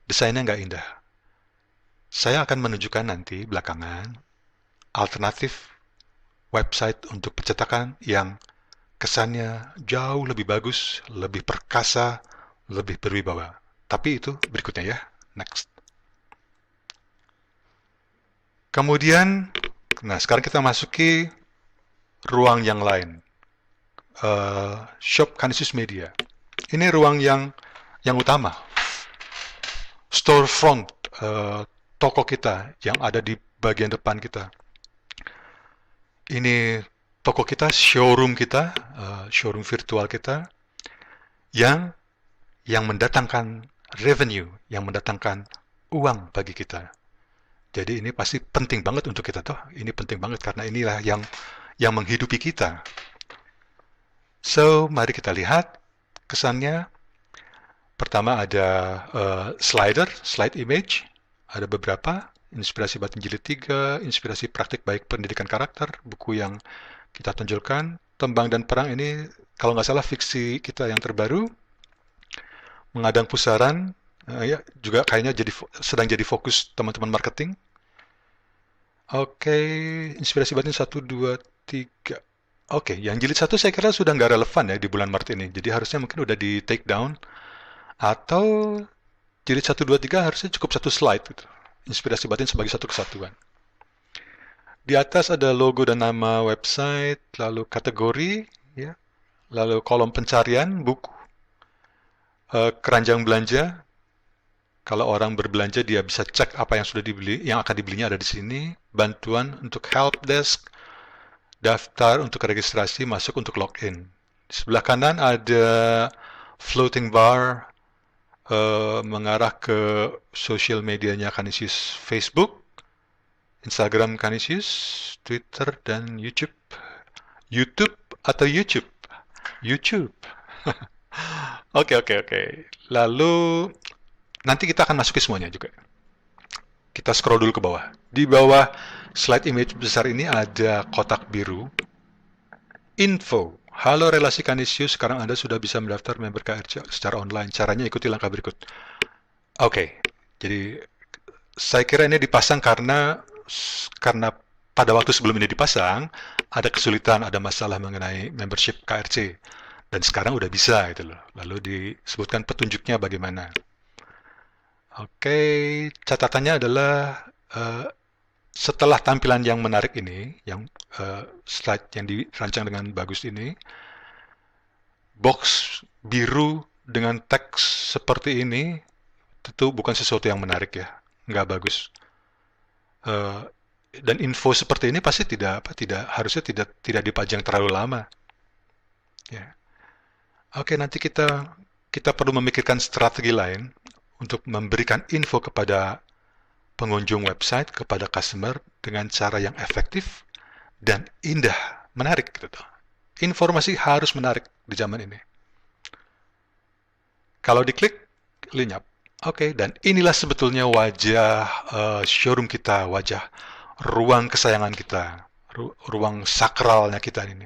desainnya nggak indah. Saya akan menunjukkan nanti belakangan alternatif website untuk percetakan yang kesannya jauh lebih bagus, lebih perkasa, lebih berwibawa. Tapi itu berikutnya ya. Next. Kemudian, nah sekarang kita masuki ruang yang lain. Shop Canisius Media. Ini ruang yang utama. Storefront, toko kita yang ada di bagian depan kita. Ini toko kita, showroom kita, showroom virtual kita, yang mendatangkan revenue, yang mendatangkan uang bagi kita. Jadi ini pasti penting banget untuk kita toh. Ini penting banget karena inilah yang menghidupi kita. So, mari kita lihat kesannya. Pertama ada slide image, ada beberapa, inspirasi batin jilid 3, inspirasi praktik baik pendidikan karakter, buku yang kita tunjukkan, Tembang dan Perang ini kalau nggak salah fiksi kita yang terbaru, Mengadang Pusaran, ya juga kayaknya sedang jadi fokus teman-teman marketing. Oke, inspirasi batin 1, 2, 3. Oke, yang jilid 1 saya kira sudah nggak relevan ya di bulan Maret ini, jadi harusnya mungkin udah di take down. Atau jilid 1, 2, 3 harusnya cukup satu slide gitu. Inspirasi batin sebagai satu kesatuan. Di atas ada logo dan nama website, lalu kategori, ya, lalu kolom pencarian, buku, keranjang belanja. Kalau orang berbelanja dia bisa cek apa yang sudah dibeli, yang akan dibelinya ada di sini. Bantuan untuk help desk, daftar untuk registrasi, masuk untuk login. Di sebelah kanan ada floating bar, mengarah ke social medianya Canisius, Facebook, Instagram Canisius, Twitter, dan YouTube. YouTube atau YouTube? YouTube. Oke. Lalu nanti kita akan masukin semuanya juga. Kita scroll dulu ke bawah. Di bawah slide image besar ini ada kotak biru. Info. Halo relasi Canisius, sekarang Anda sudah bisa mendaftar member KRC secara online. Caranya ikuti langkah berikut. Oke, jadi saya kira ini dipasang karena pada waktu sebelum ini dipasang ada kesulitan, ada masalah mengenai membership KRC dan sekarang udah bisa gitu loh. Lalu disebutkan petunjuknya bagaimana. Oke, catatannya adalah setelah tampilan yang menarik ini, yang slide yang dirancang dengan bagus ini, box biru dengan teks seperti ini tentu bukan sesuatu yang menarik ya, nggak bagus. Dan info seperti ini pasti harusnya tidak dipajang terlalu lama. Ya. Oke, nanti kita perlu memikirkan strategi lain untuk memberikan info kepada pengunjung website, kepada customer dengan cara yang efektif dan indah, menarik gitu. Informasi harus menarik di zaman ini. Kalau diklik, lenyap. Oke, dan inilah sebetulnya wajah showroom kita, wajah ruang kesayangan kita, ruang sakralnya kita ini.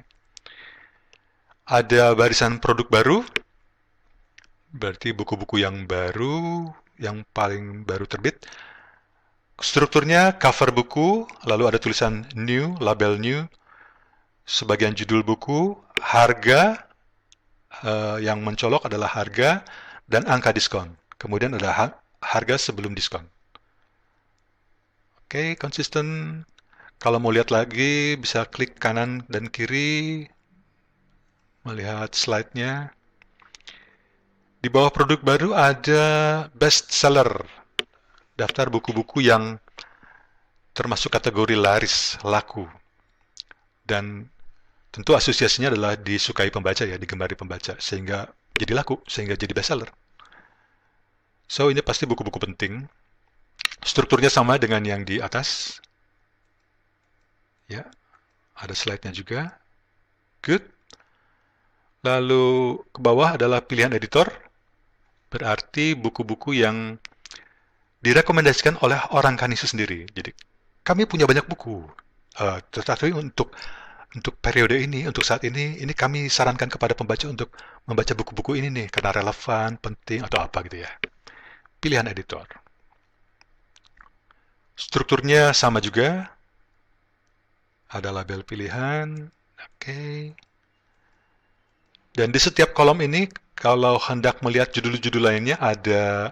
Ada barisan produk baru, berarti buku-buku yang baru, yang paling baru terbit. Strukturnya cover buku, lalu ada tulisan new, label new, sebagian judul buku, harga, yang mencolok adalah harga, dan angka diskon. Kemudian ada harga sebelum diskon. Oke, konsisten. Kalau mau lihat lagi, bisa klik kanan dan kiri, melihat slide-nya. Di bawah produk baru ada best seller, daftar buku-buku yang termasuk kategori laris, laku. Dan tentu asosiasinya adalah disukai pembaca ya, digemari pembaca, sehingga jadi laku, sehingga jadi best seller. So, ini pasti buku-buku penting. Strukturnya sama dengan yang di atas. Ya, ada slide-nya juga. Good. Lalu ke bawah adalah pilihan editor. Berarti buku-buku yang direkomendasikan oleh orang Canisius sendiri. Jadi, kami punya banyak buku. Tetapi untuk periode ini, untuk saat ini kami sarankan kepada pembaca untuk membaca buku-buku ini nih, karena relevan, penting, atau apa gitu ya. Pilihan editor. Strukturnya sama juga. Ada label pilihan. Oke. Dan di setiap kolom ini, kalau hendak melihat judul-judul lainnya, ada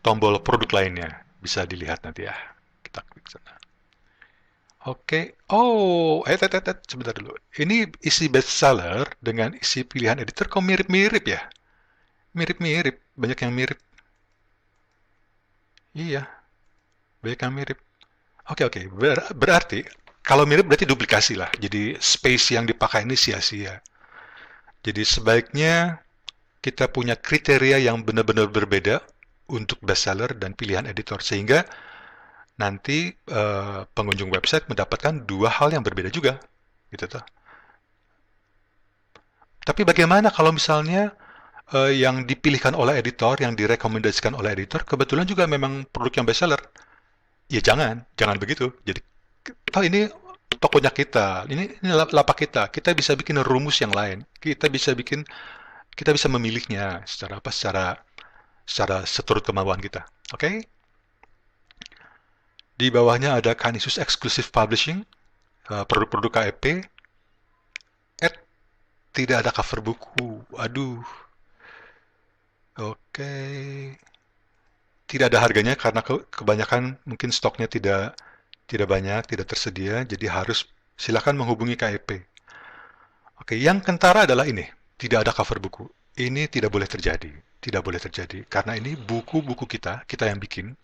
tombol produk lainnya. Bisa dilihat nanti ya. Kita klik sana. Oke. Oh, sebentar dulu. Ini isi bestseller dengan isi pilihan editor kok mirip-mirip ya? Mirip-mirip. Banyak yang mirip. Iya, banyak yang mirip. Oke, oke. Berarti, kalau mirip berarti duplikasi lah. Jadi, space yang dipakai ini sia-sia. Jadi, sebaiknya kita punya kriteria yang benar-benar berbeda untuk bestseller dan pilihan editor. Sehingga nanti pengunjung website mendapatkan dua hal yang berbeda juga. Gitu toh. Tapi bagaimana kalau misalnya yang dipilihkan oleh editor, yang direkomendasikan oleh editor, kebetulan juga memang produk yang bestseller? Ya jangan begitu. Jadi, oh ini tokonya kita, ini lapak kita bisa bikin rumus yang lain, kita bisa memilihnya secara apa, secara seturut kemauan kita. Oke? Di bawahnya ada Canisius Exclusive Publishing, produk-produk KEP. Tidak ada cover buku. Aduh. Oke. Tidak ada harganya karena kebanyakan mungkin stoknya tidak banyak, tidak tersedia, jadi harus silakan menghubungi KEP. Oke, yang kentara adalah ini, tidak ada cover buku. Ini tidak boleh terjadi, tidak boleh terjadi karena ini buku-buku kita yang bikin,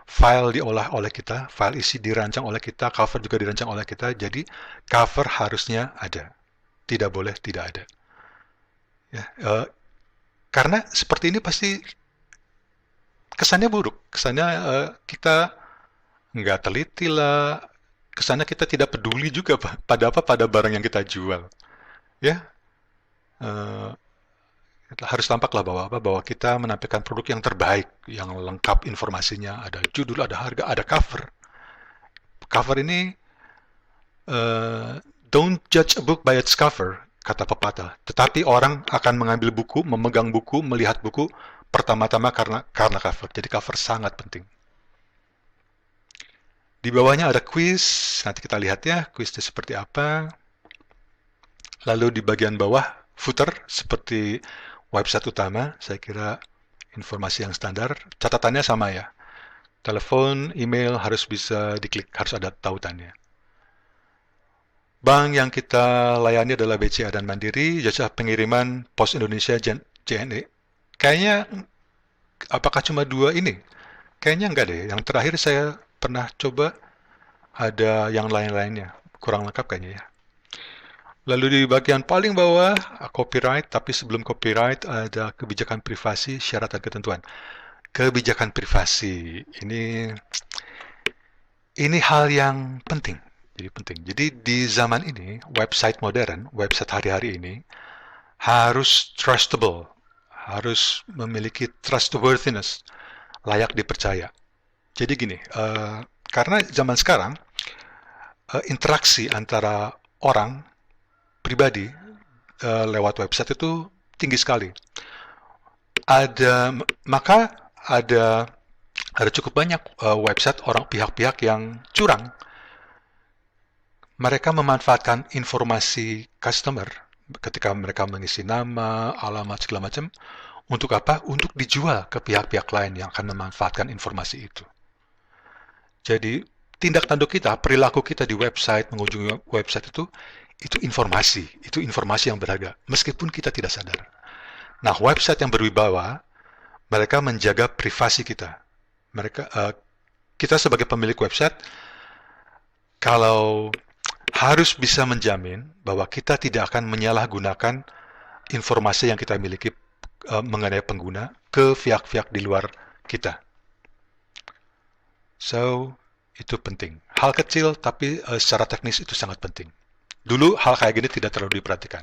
file diolah oleh kita, file isi dirancang oleh kita, cover juga dirancang oleh kita, jadi cover harusnya ada, tidak boleh tidak ada. Ya, karena seperti ini pasti kesannya buruk, kesannya kita nggak teliti lah, kesannya kita tidak peduli juga pada barang yang kita jual. Ya, eh, harus tampaklah bahwa kita menampilkan produk yang terbaik, yang lengkap informasinya, ada judul, ada harga, ada cover. Cover ini don't judge a book by its cover, kata pepatah. Tetapi orang akan mengambil buku, memegang buku, melihat buku pertama-tama karena cover. Jadi cover sangat penting. Di bawahnya ada quiz, nanti kita lihat ya quiznya seperti apa. Lalu di bagian bawah footer seperti website utama, saya kira informasi yang standar. Catatannya sama ya. Telepon, email harus bisa diklik, harus ada tautannya. Bank yang kita layani adalah BCA dan Mandiri, jasa pengiriman Pos Indonesia JNE. Kayaknya, apakah cuma dua ini? Kayaknya enggak deh. Yang terakhir saya pernah coba ada yang lain-lainnya. Kurang lengkap kayaknya ya. Lalu di bagian paling bawah, copyright, tapi sebelum copyright ada kebijakan privasi, syarat dan ketentuan. Kebijakan privasi, ini hal yang penting. Jadi penting. Jadi di zaman ini, website modern, website hari-hari ini, harus trustable, harus memiliki trustworthiness, layak dipercaya. Jadi gini, karena zaman sekarang, interaksi antara orang, pribadi, lewat website itu tinggi sekali. Maka ada cukup banyak website orang pihak-pihak yang curang. Mereka memanfaatkan informasi customer ketika mereka mengisi nama, alamat, segala macam. Untuk apa? Untuk dijual ke pihak-pihak lain yang akan memanfaatkan informasi itu. Jadi, tindak tanduk kita, perilaku kita di website, mengunjungi website itu informasi yang berharga, meskipun kita tidak sadar. Nah, website yang berwibawa, mereka menjaga privasi kita. Kita sebagai pemilik website, kalau harus bisa menjamin bahwa kita tidak akan menyalahgunakan informasi yang kita miliki mengenai pengguna ke pihak-pihak di luar kita. So, itu penting. Hal kecil, tapi secara teknis itu sangat penting. Dulu hal kayak gini tidak terlalu diperhatikan.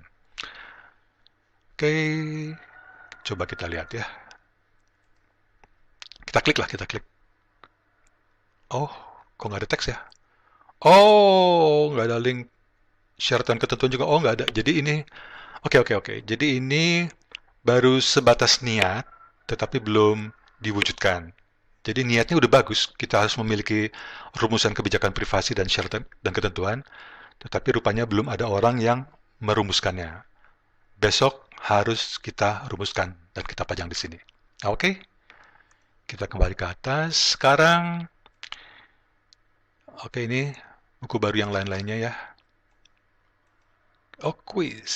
Oke, coba kita lihat ya. Kita klik. Oh, kok nggak ada teks ya? Oh, nggak ada link syarat dan ketentuan juga. Oh, nggak ada. Jadi ini, oke. Jadi ini baru sebatas niat, tetapi belum diwujudkan. Jadi niatnya udah bagus. Kita harus memiliki rumusan kebijakan privasi dan syarat dan ketentuan, tetapi rupanya belum ada orang yang merumuskannya. Besok harus kita rumuskan dan kita pajang di sini. Oke, kita kembali ke atas. Sekarang, oke, ini buku baru yang lain-lainnya ya. Oh, quiz.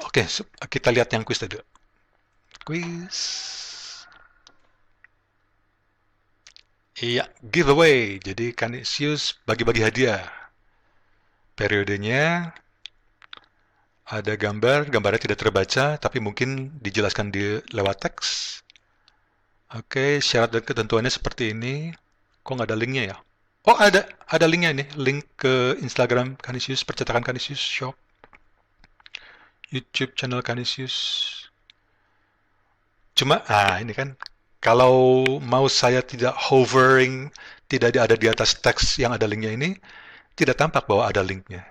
Oke, kita lihat yang quiz tadi. Quiz. Iya, giveaway. Jadi Canisius bagi-bagi hadiah. Periodenya ada gambarnya tidak terbaca, tapi mungkin dijelaskan lewat teks. Oke, syarat dan ketentuannya seperti ini. Kok nggak ada linknya ya? Oh, ada linknya nih. Link ke Instagram Canisius, percetakan Canisius Shop. YouTube channel Canisius. Cuma, ini kan, kalau mouse saya tidak hovering, tidak ada di atas teks yang ada linknya ini, tidak tampak bahwa ada linknya.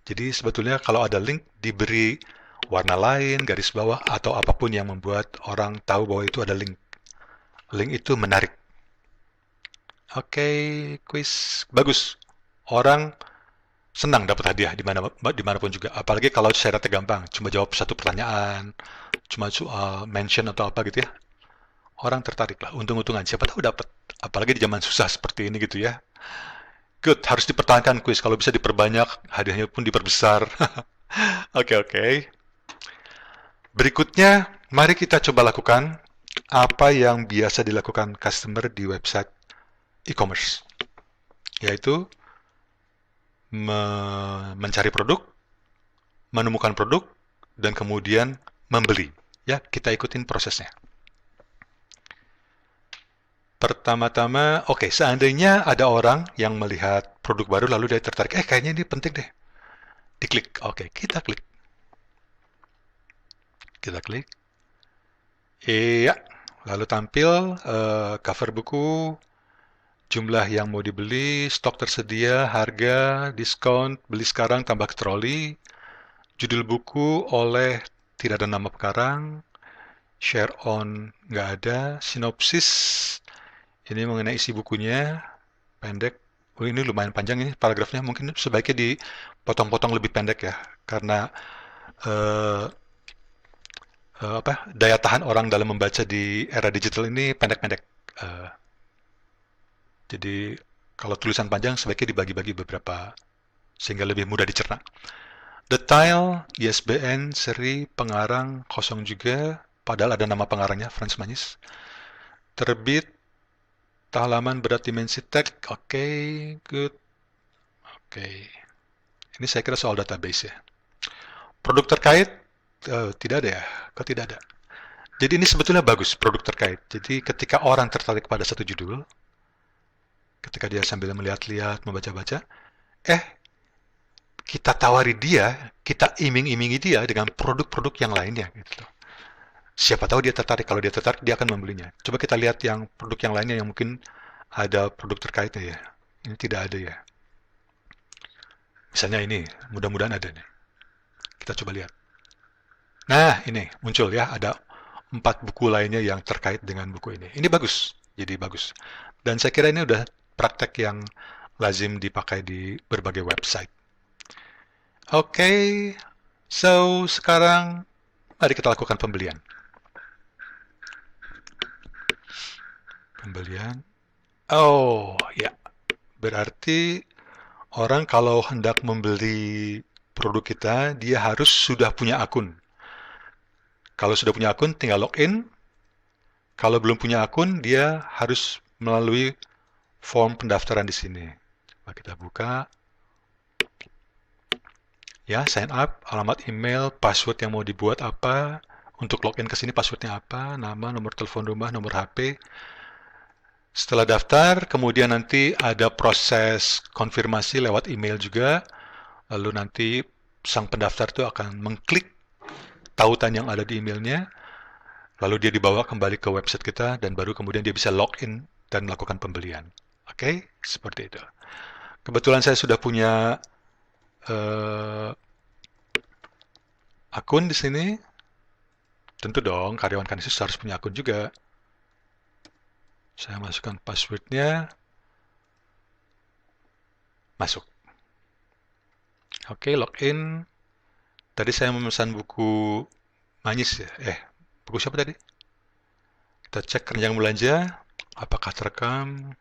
Jadi sebetulnya kalau ada link, diberi warna lain, garis bawah, atau apapun yang membuat orang tahu bahwa itu ada link. Link itu menarik. Oke, quiz bagus. Orang senang dapat hadiah dimanapun juga. Apalagi kalau syaratnya gampang, cuma jawab satu pertanyaan, cuma mention atau apa gitu ya. Orang tertarik lah, untung-untungan. Siapa tahu dapat. Apalagi di zaman susah seperti ini gitu ya. Good, harus dipertahankan quiz. Kalau bisa diperbanyak, hadiahnya pun diperbesar. Oke. Berikutnya, mari kita coba lakukan apa yang biasa dilakukan customer di website e-commerce, yaitu mencari produk, menemukan produk, dan kemudian membeli. Ya, kita ikutin prosesnya. Pertama-tama, oke, seandainya ada orang yang melihat produk baru lalu dia tertarik, kayaknya ini penting deh. Diklik, oke, kita klik. Iya, lalu tampil cover buku, jumlah yang mau dibeli, stok tersedia, harga, diskon, beli sekarang tambah troli, judul buku oleh tidak ada nama pengarang, share on nggak ada, sinopsis, ini mengenai isi bukunya, pendek. Oh, ini lumayan panjang ini paragrafnya, mungkin sebaiknya dipotong-potong lebih pendek ya, karena eh, daya tahan orang dalam membaca di era digital ini pendek-pendek. Eh, jadi kalau tulisan panjang sebaiknya dibagi-bagi beberapa sehingga lebih mudah dicerna. Detail, ISBN, seri, pengarang, kosong juga, padahal ada nama pengarangnya, Frans Manis. Terbit, halaman berat dimensi teks, oke, good. Oke, ini saya kira soal database ya. Produk terkait, tidak ada ya, kok tidak ada. Jadi ini sebetulnya bagus, produk terkait. Jadi ketika orang tertarik pada satu judul, ketika dia sambil melihat-lihat, membaca-baca, kita tawari dia, kita iming-imingi dia dengan produk-produk yang lainnya gitu. Siapa tahu dia tertarik. Kalau dia tertarik, dia akan membelinya. Coba kita lihat yang produk yang lainnya yang mungkin ada produk terkaitnya ya. Ini tidak ada ya. Misalnya ini, mudah-mudahan ada nih. Kita coba lihat. Nah, ini muncul ya, ada 4 buku lainnya yang terkait dengan buku ini. Ini bagus, jadi bagus. Dan saya kira ini udah praktek yang lazim dipakai di berbagai website. Oke, so sekarang mari kita lakukan pembelian. Oh, ya. Berarti orang kalau hendak membeli produk kita, dia harus sudah punya akun. Kalau sudah punya akun, tinggal login. Kalau belum punya akun, dia harus melalui form pendaftaran di sini. Coba kita buka. Ya, sign up, alamat email, password yang mau dibuat apa. Untuk login ke sini passwordnya apa, nama, nomor telepon rumah, nomor HP. Setelah daftar, kemudian nanti ada proses konfirmasi lewat email juga. Lalu nanti sang pendaftar itu akan mengklik tautan yang ada di emailnya. Lalu dia dibawa kembali ke website kita dan baru kemudian dia bisa login dan melakukan pembelian. Oke, seperti itu. Kebetulan saya sudah punya akun di sini. Tentu dong, karyawan Canisius harus punya akun juga. Saya masukkan passwordnya. Masuk. Oke, login. Tadi saya memesan buku Manyis ya. Buku siapa tadi? Kita cek keranjang belanja. Apakah terekam?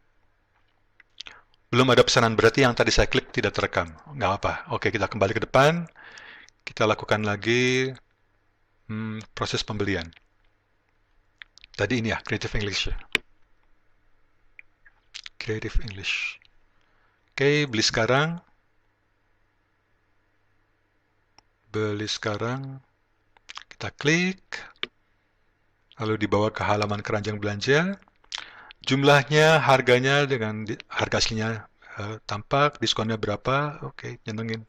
Belum ada pesanan, berarti yang tadi saya klik tidak terekam. Nggak apa. Oke, kita kembali ke depan. Kita lakukan lagi proses pembelian. Tadi ini ya, Creative English ya. Creative English. Oke, beli sekarang. Beli sekarang. Kita klik. Lalu dibawa ke halaman keranjang belanja. Jumlahnya, harganya dengan harga aslinya tampak, diskonnya berapa. Oke, nyenengin.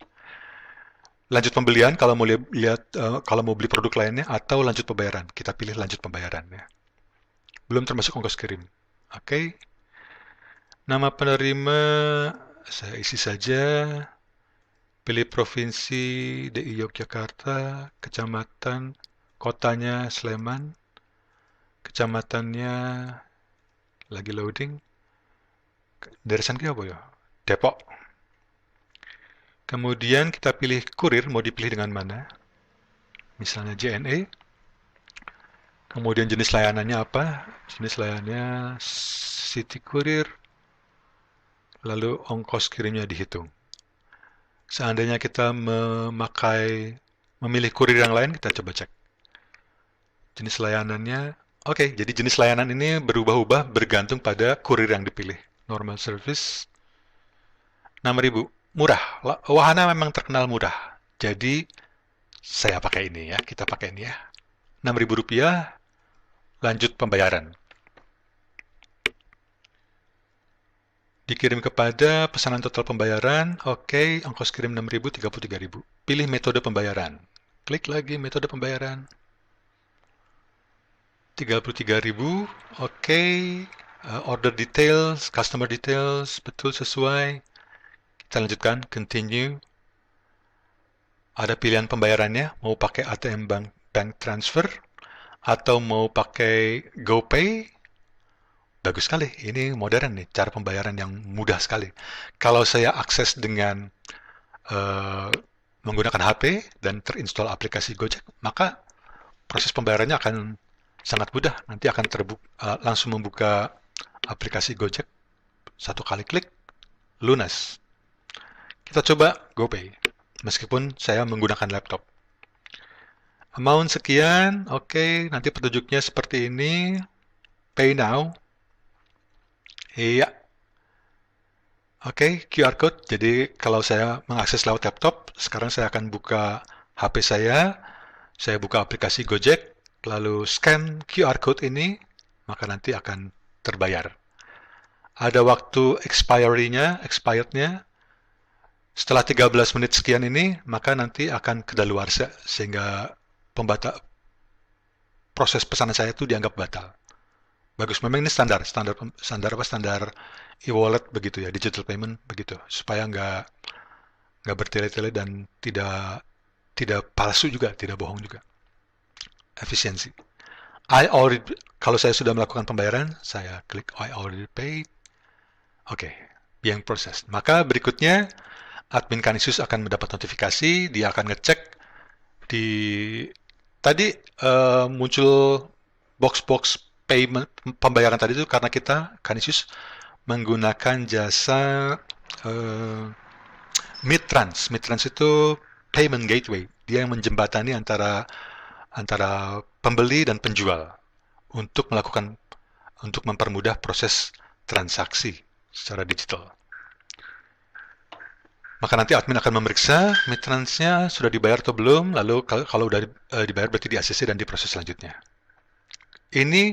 Lanjut pembelian kalau mau lihat kalau mau beli produk lainnya, atau lanjut pembayaran. Kita pilih lanjut pembayaran ya. Belum termasuk ongkos kirim. Oke. Nama penerima saya isi saja. Pilih provinsi DI Yogyakarta, kecamatan, kotanya Sleman, kecamatannya lagi loading. Derasan ke apa ya? Depok. Kemudian kita pilih kurir, mau dipilih dengan mana? Misalnya JNE. Kemudian jenis layanannya apa? Jenis layanannya City Courier. Lalu ongkos kirimnya dihitung. Seandainya kita memilih kurir yang lain, kita coba cek. Jenis layanannya, oke, jadi jenis layanan ini berubah-ubah bergantung pada kurir yang dipilih. Normal service, 6.000. Murah. Wahana memang terkenal murah. Jadi, saya pakai ini ya, kita pakai ini ya. Rp6.000, lanjut pembayaran. Dikirim kepada pesanan total pembayaran, oke, ongkos kirim 6.000, 33.000. Pilih metode pembayaran. Klik lagi metode pembayaran. 33.000, oke. Order details, customer details, betul sesuai. Kita lanjutkan, continue. Ada pilihan pembayarannya, mau pakai ATM bank transfer, atau mau pakai GoPay. Bagus sekali, ini modern nih, cara pembayaran yang mudah sekali. Kalau saya akses dengan menggunakan HP dan terinstall aplikasi Gojek, maka proses pembayarannya akan sangat mudah. Nanti akan langsung membuka aplikasi Gojek, satu kali klik, lunas. Kita coba GoPay, meskipun saya menggunakan laptop. Amount sekian, oke, nanti petunjuknya seperti ini. Pay now. Iya. Oke, QR code. Jadi kalau saya mengakses lewat laptop, sekarang saya akan buka HP saya buka aplikasi Gojek, lalu scan QR code ini, maka nanti akan terbayar. Ada waktu expirednya. Setelah 13 menit sekian ini, maka nanti akan kedaluarsa, sehingga proses pesanan saya itu dianggap batal. Bagus, memang ini standar e-wallet begitu ya, digital payment begitu, supaya nggak bertele-tele dan tidak palsu juga, tidak bohong juga. Efisiensi. Kalau saya sudah melakukan pembayaran, saya klik I already paid. Oke, yang proses. Maka berikutnya admin Canisius akan mendapat notifikasi, dia akan ngecek tadi muncul box-box payment pembayaran tadi itu karena kita Canisius menggunakan jasa Midtrans. Midtrans itu payment gateway. Dia yang menjembatani antara pembeli dan penjual untuk mempermudah proses transaksi secara digital. Maka nanti admin akan memeriksa Midtransnya sudah dibayar atau belum, lalu kalau sudah dibayar berarti di ACC dan diproses selanjutnya. Ini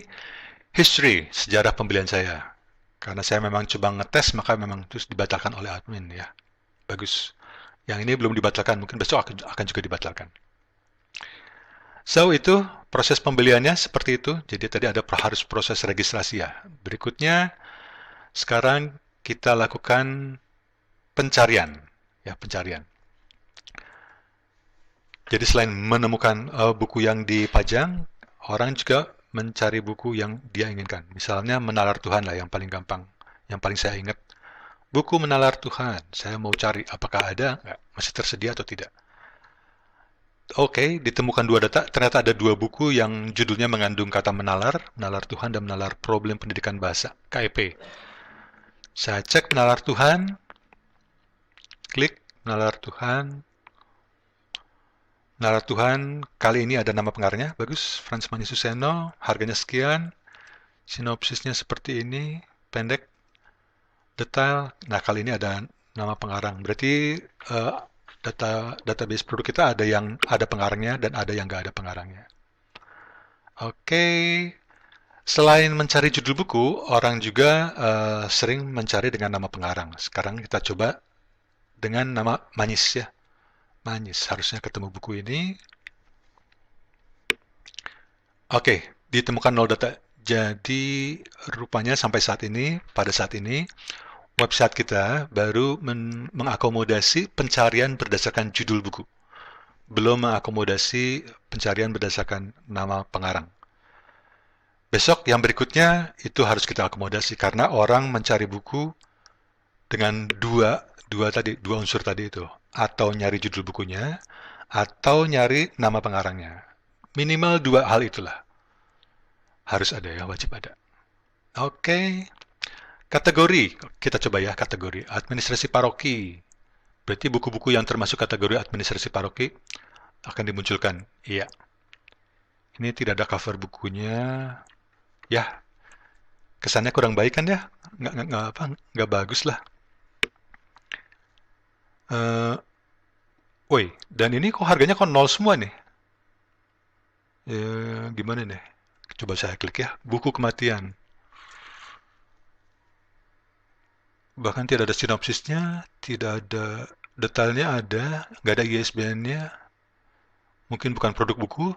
history, sejarah pembelian saya. Karena saya memang coba ngetes, maka memang terus dibatalkan oleh admin ya. Bagus. Yang ini belum dibatalkan, mungkin besok akan juga dibatalkan. So, itu proses pembeliannya seperti itu. Jadi tadi ada harus proses registrasi ya. Berikutnya, sekarang kita lakukan pencarian. Ya, pencarian. Jadi selain menemukan buku yang dipajang, orang juga mencari buku yang dia inginkan. Misalnya Menalar Tuhan lah yang paling gampang, yang paling saya ingat. Buku Menalar Tuhan, saya mau cari apakah ada, masih tersedia atau tidak. Oke, ditemukan dua data. Ternyata ada dua buku yang judulnya mengandung kata menalar, Menalar Tuhan dan Menalar Problem Pendidikan Bahasa, KEP. Saya cek Menalar Tuhan, klik Menalar Tuhan. Menalar Tuhan, kali ini ada nama pengarangnya, bagus, Frans Mani Suseno, harganya sekian, sinopsisnya seperti ini, pendek, detail. Nah, kali ini ada nama pengarang. Berarti database produk kita ada yang ada pengarangnya dan ada yang nggak ada pengarangnya. Oke, selain mencari judul buku, orang juga sering mencari dengan nama pengarang. Sekarang kita coba dengan nama Manis ya. Manis, harusnya ketemu buku ini. Oke, ditemukan 0 data. Jadi rupanya sampai saat ini, pada saat ini, website kita baru mengakomodasi pencarian berdasarkan judul buku. Belum mengakomodasi pencarian berdasarkan nama pengarang. Besok yang berikutnya itu harus kita akomodasi karena orang mencari buku dengan dua unsur tadi itu. Atau nyari judul bukunya, atau nyari nama pengarangnya. Minimal dua hal itulah. Harus ada ya, wajib ada. Oke. Kategori, kita coba ya kategori. Administrasi paroki. Berarti buku-buku yang termasuk kategori administrasi paroki akan dimunculkan. Iya. Ini tidak ada cover bukunya. Ya, kesannya kurang baik kan ya? Nggak bagus lah. Woi, dan ini kok harganya kok nol semua nih? Gimana nih? Coba saya klik ya. Buku kematian. Bahkan tidak ada sinopsisnya, tidak ada detailnya ada, nggak ada ISBN-nya. Mungkin bukan produk buku.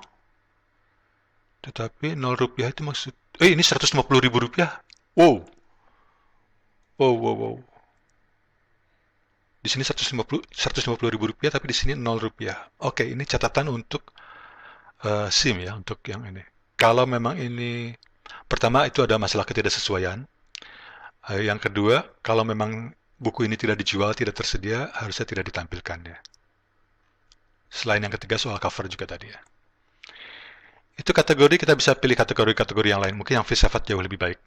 Tetapi 0 rupiah itu maksud... ini 150.000 rupiah. Wow. Wow. Di sini 150.000 rupiah, tapi di sini 0 rupiah. Oke, ini catatan untuk SIM ya, untuk yang ini. Kalau memang ini, pertama itu ada masalah ketidaksesuaian. Yang kedua, kalau memang buku ini tidak dijual, tidak tersedia, harusnya tidak ditampilkan ya. Selain yang ketiga soal cover juga tadi ya. Itu kategori, kita bisa pilih kategori-kategori yang lain. Mungkin yang filsafat jauh lebih baik.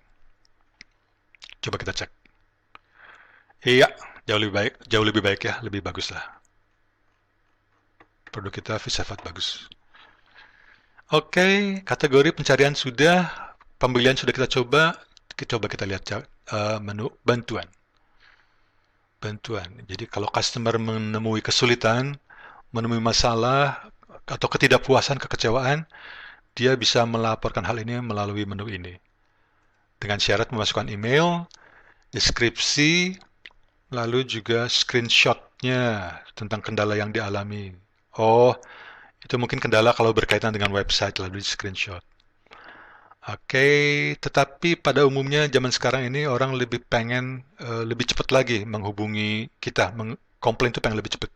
Coba kita cek. Iya, jauh lebih baik ya, lebih bagus lah. Produk kita filsafat bagus. Oke, kategori pencarian sudah, pembelian sudah kita coba. Coba kita lihat menu bantuan. Jadi kalau customer menemui kesulitan, menemui masalah atau ketidakpuasan, kekecewaan, dia bisa melaporkan hal ini melalui menu ini. Dengan syarat memasukkan email, deskripsi, lalu juga screenshot-nya tentang kendala yang dialami. Oh, itu mungkin kendala kalau berkaitan dengan website, lalu di screenshot. Oke, tetapi pada umumnya zaman sekarang ini orang lebih pengen lebih cepat lagi menghubungi kita, komplain itu pengen lebih cepat.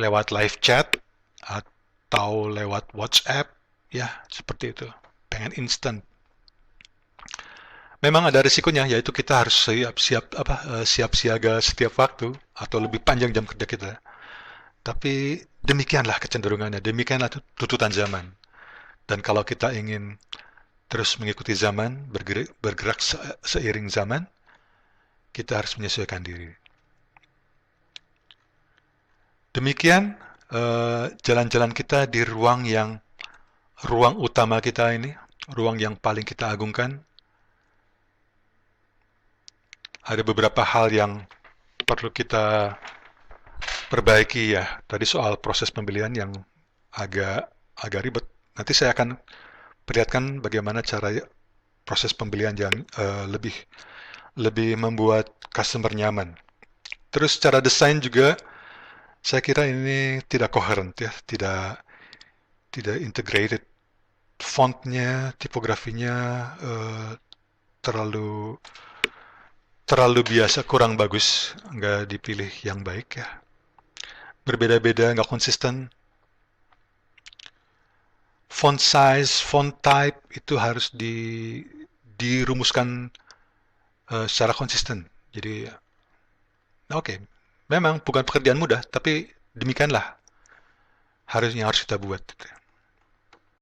Lewat live chat atau lewat WhatsApp, ya seperti itu. Pengen instant. Memang ada risikonya, yaitu kita harus siap siaga setiap waktu atau lebih panjang jam kerja kita. Tapi demikianlah kecenderungannya, demikianlah tuntutan zaman. Dan kalau kita ingin terus mengikuti zaman, bergerak seiring zaman, kita harus menyesuaikan diri. Demikian jalan-jalan kita di ruang utama kita ini, ruang yang paling kita agungkan. Ada beberapa hal yang perlu kita perbaiki ya. Tadi soal proses pembelian yang agak ribet. Nanti saya akan perlihatkan bagaimana cara proses pembelian yang lebih membuat customer nyaman. Terus cara desain juga, saya kira ini tidak coherent ya, tidak integrated. Fontnya, tipografinya terlalu biasa, kurang bagus, nggak dipilih yang baik ya. Berbeda-beda, nggak konsisten. Font size, font type itu harus dirumuskan secara konsisten. Jadi, oke, memang bukan pekerjaan mudah, tapi Demikianlah harus kita buat. Gitu ya.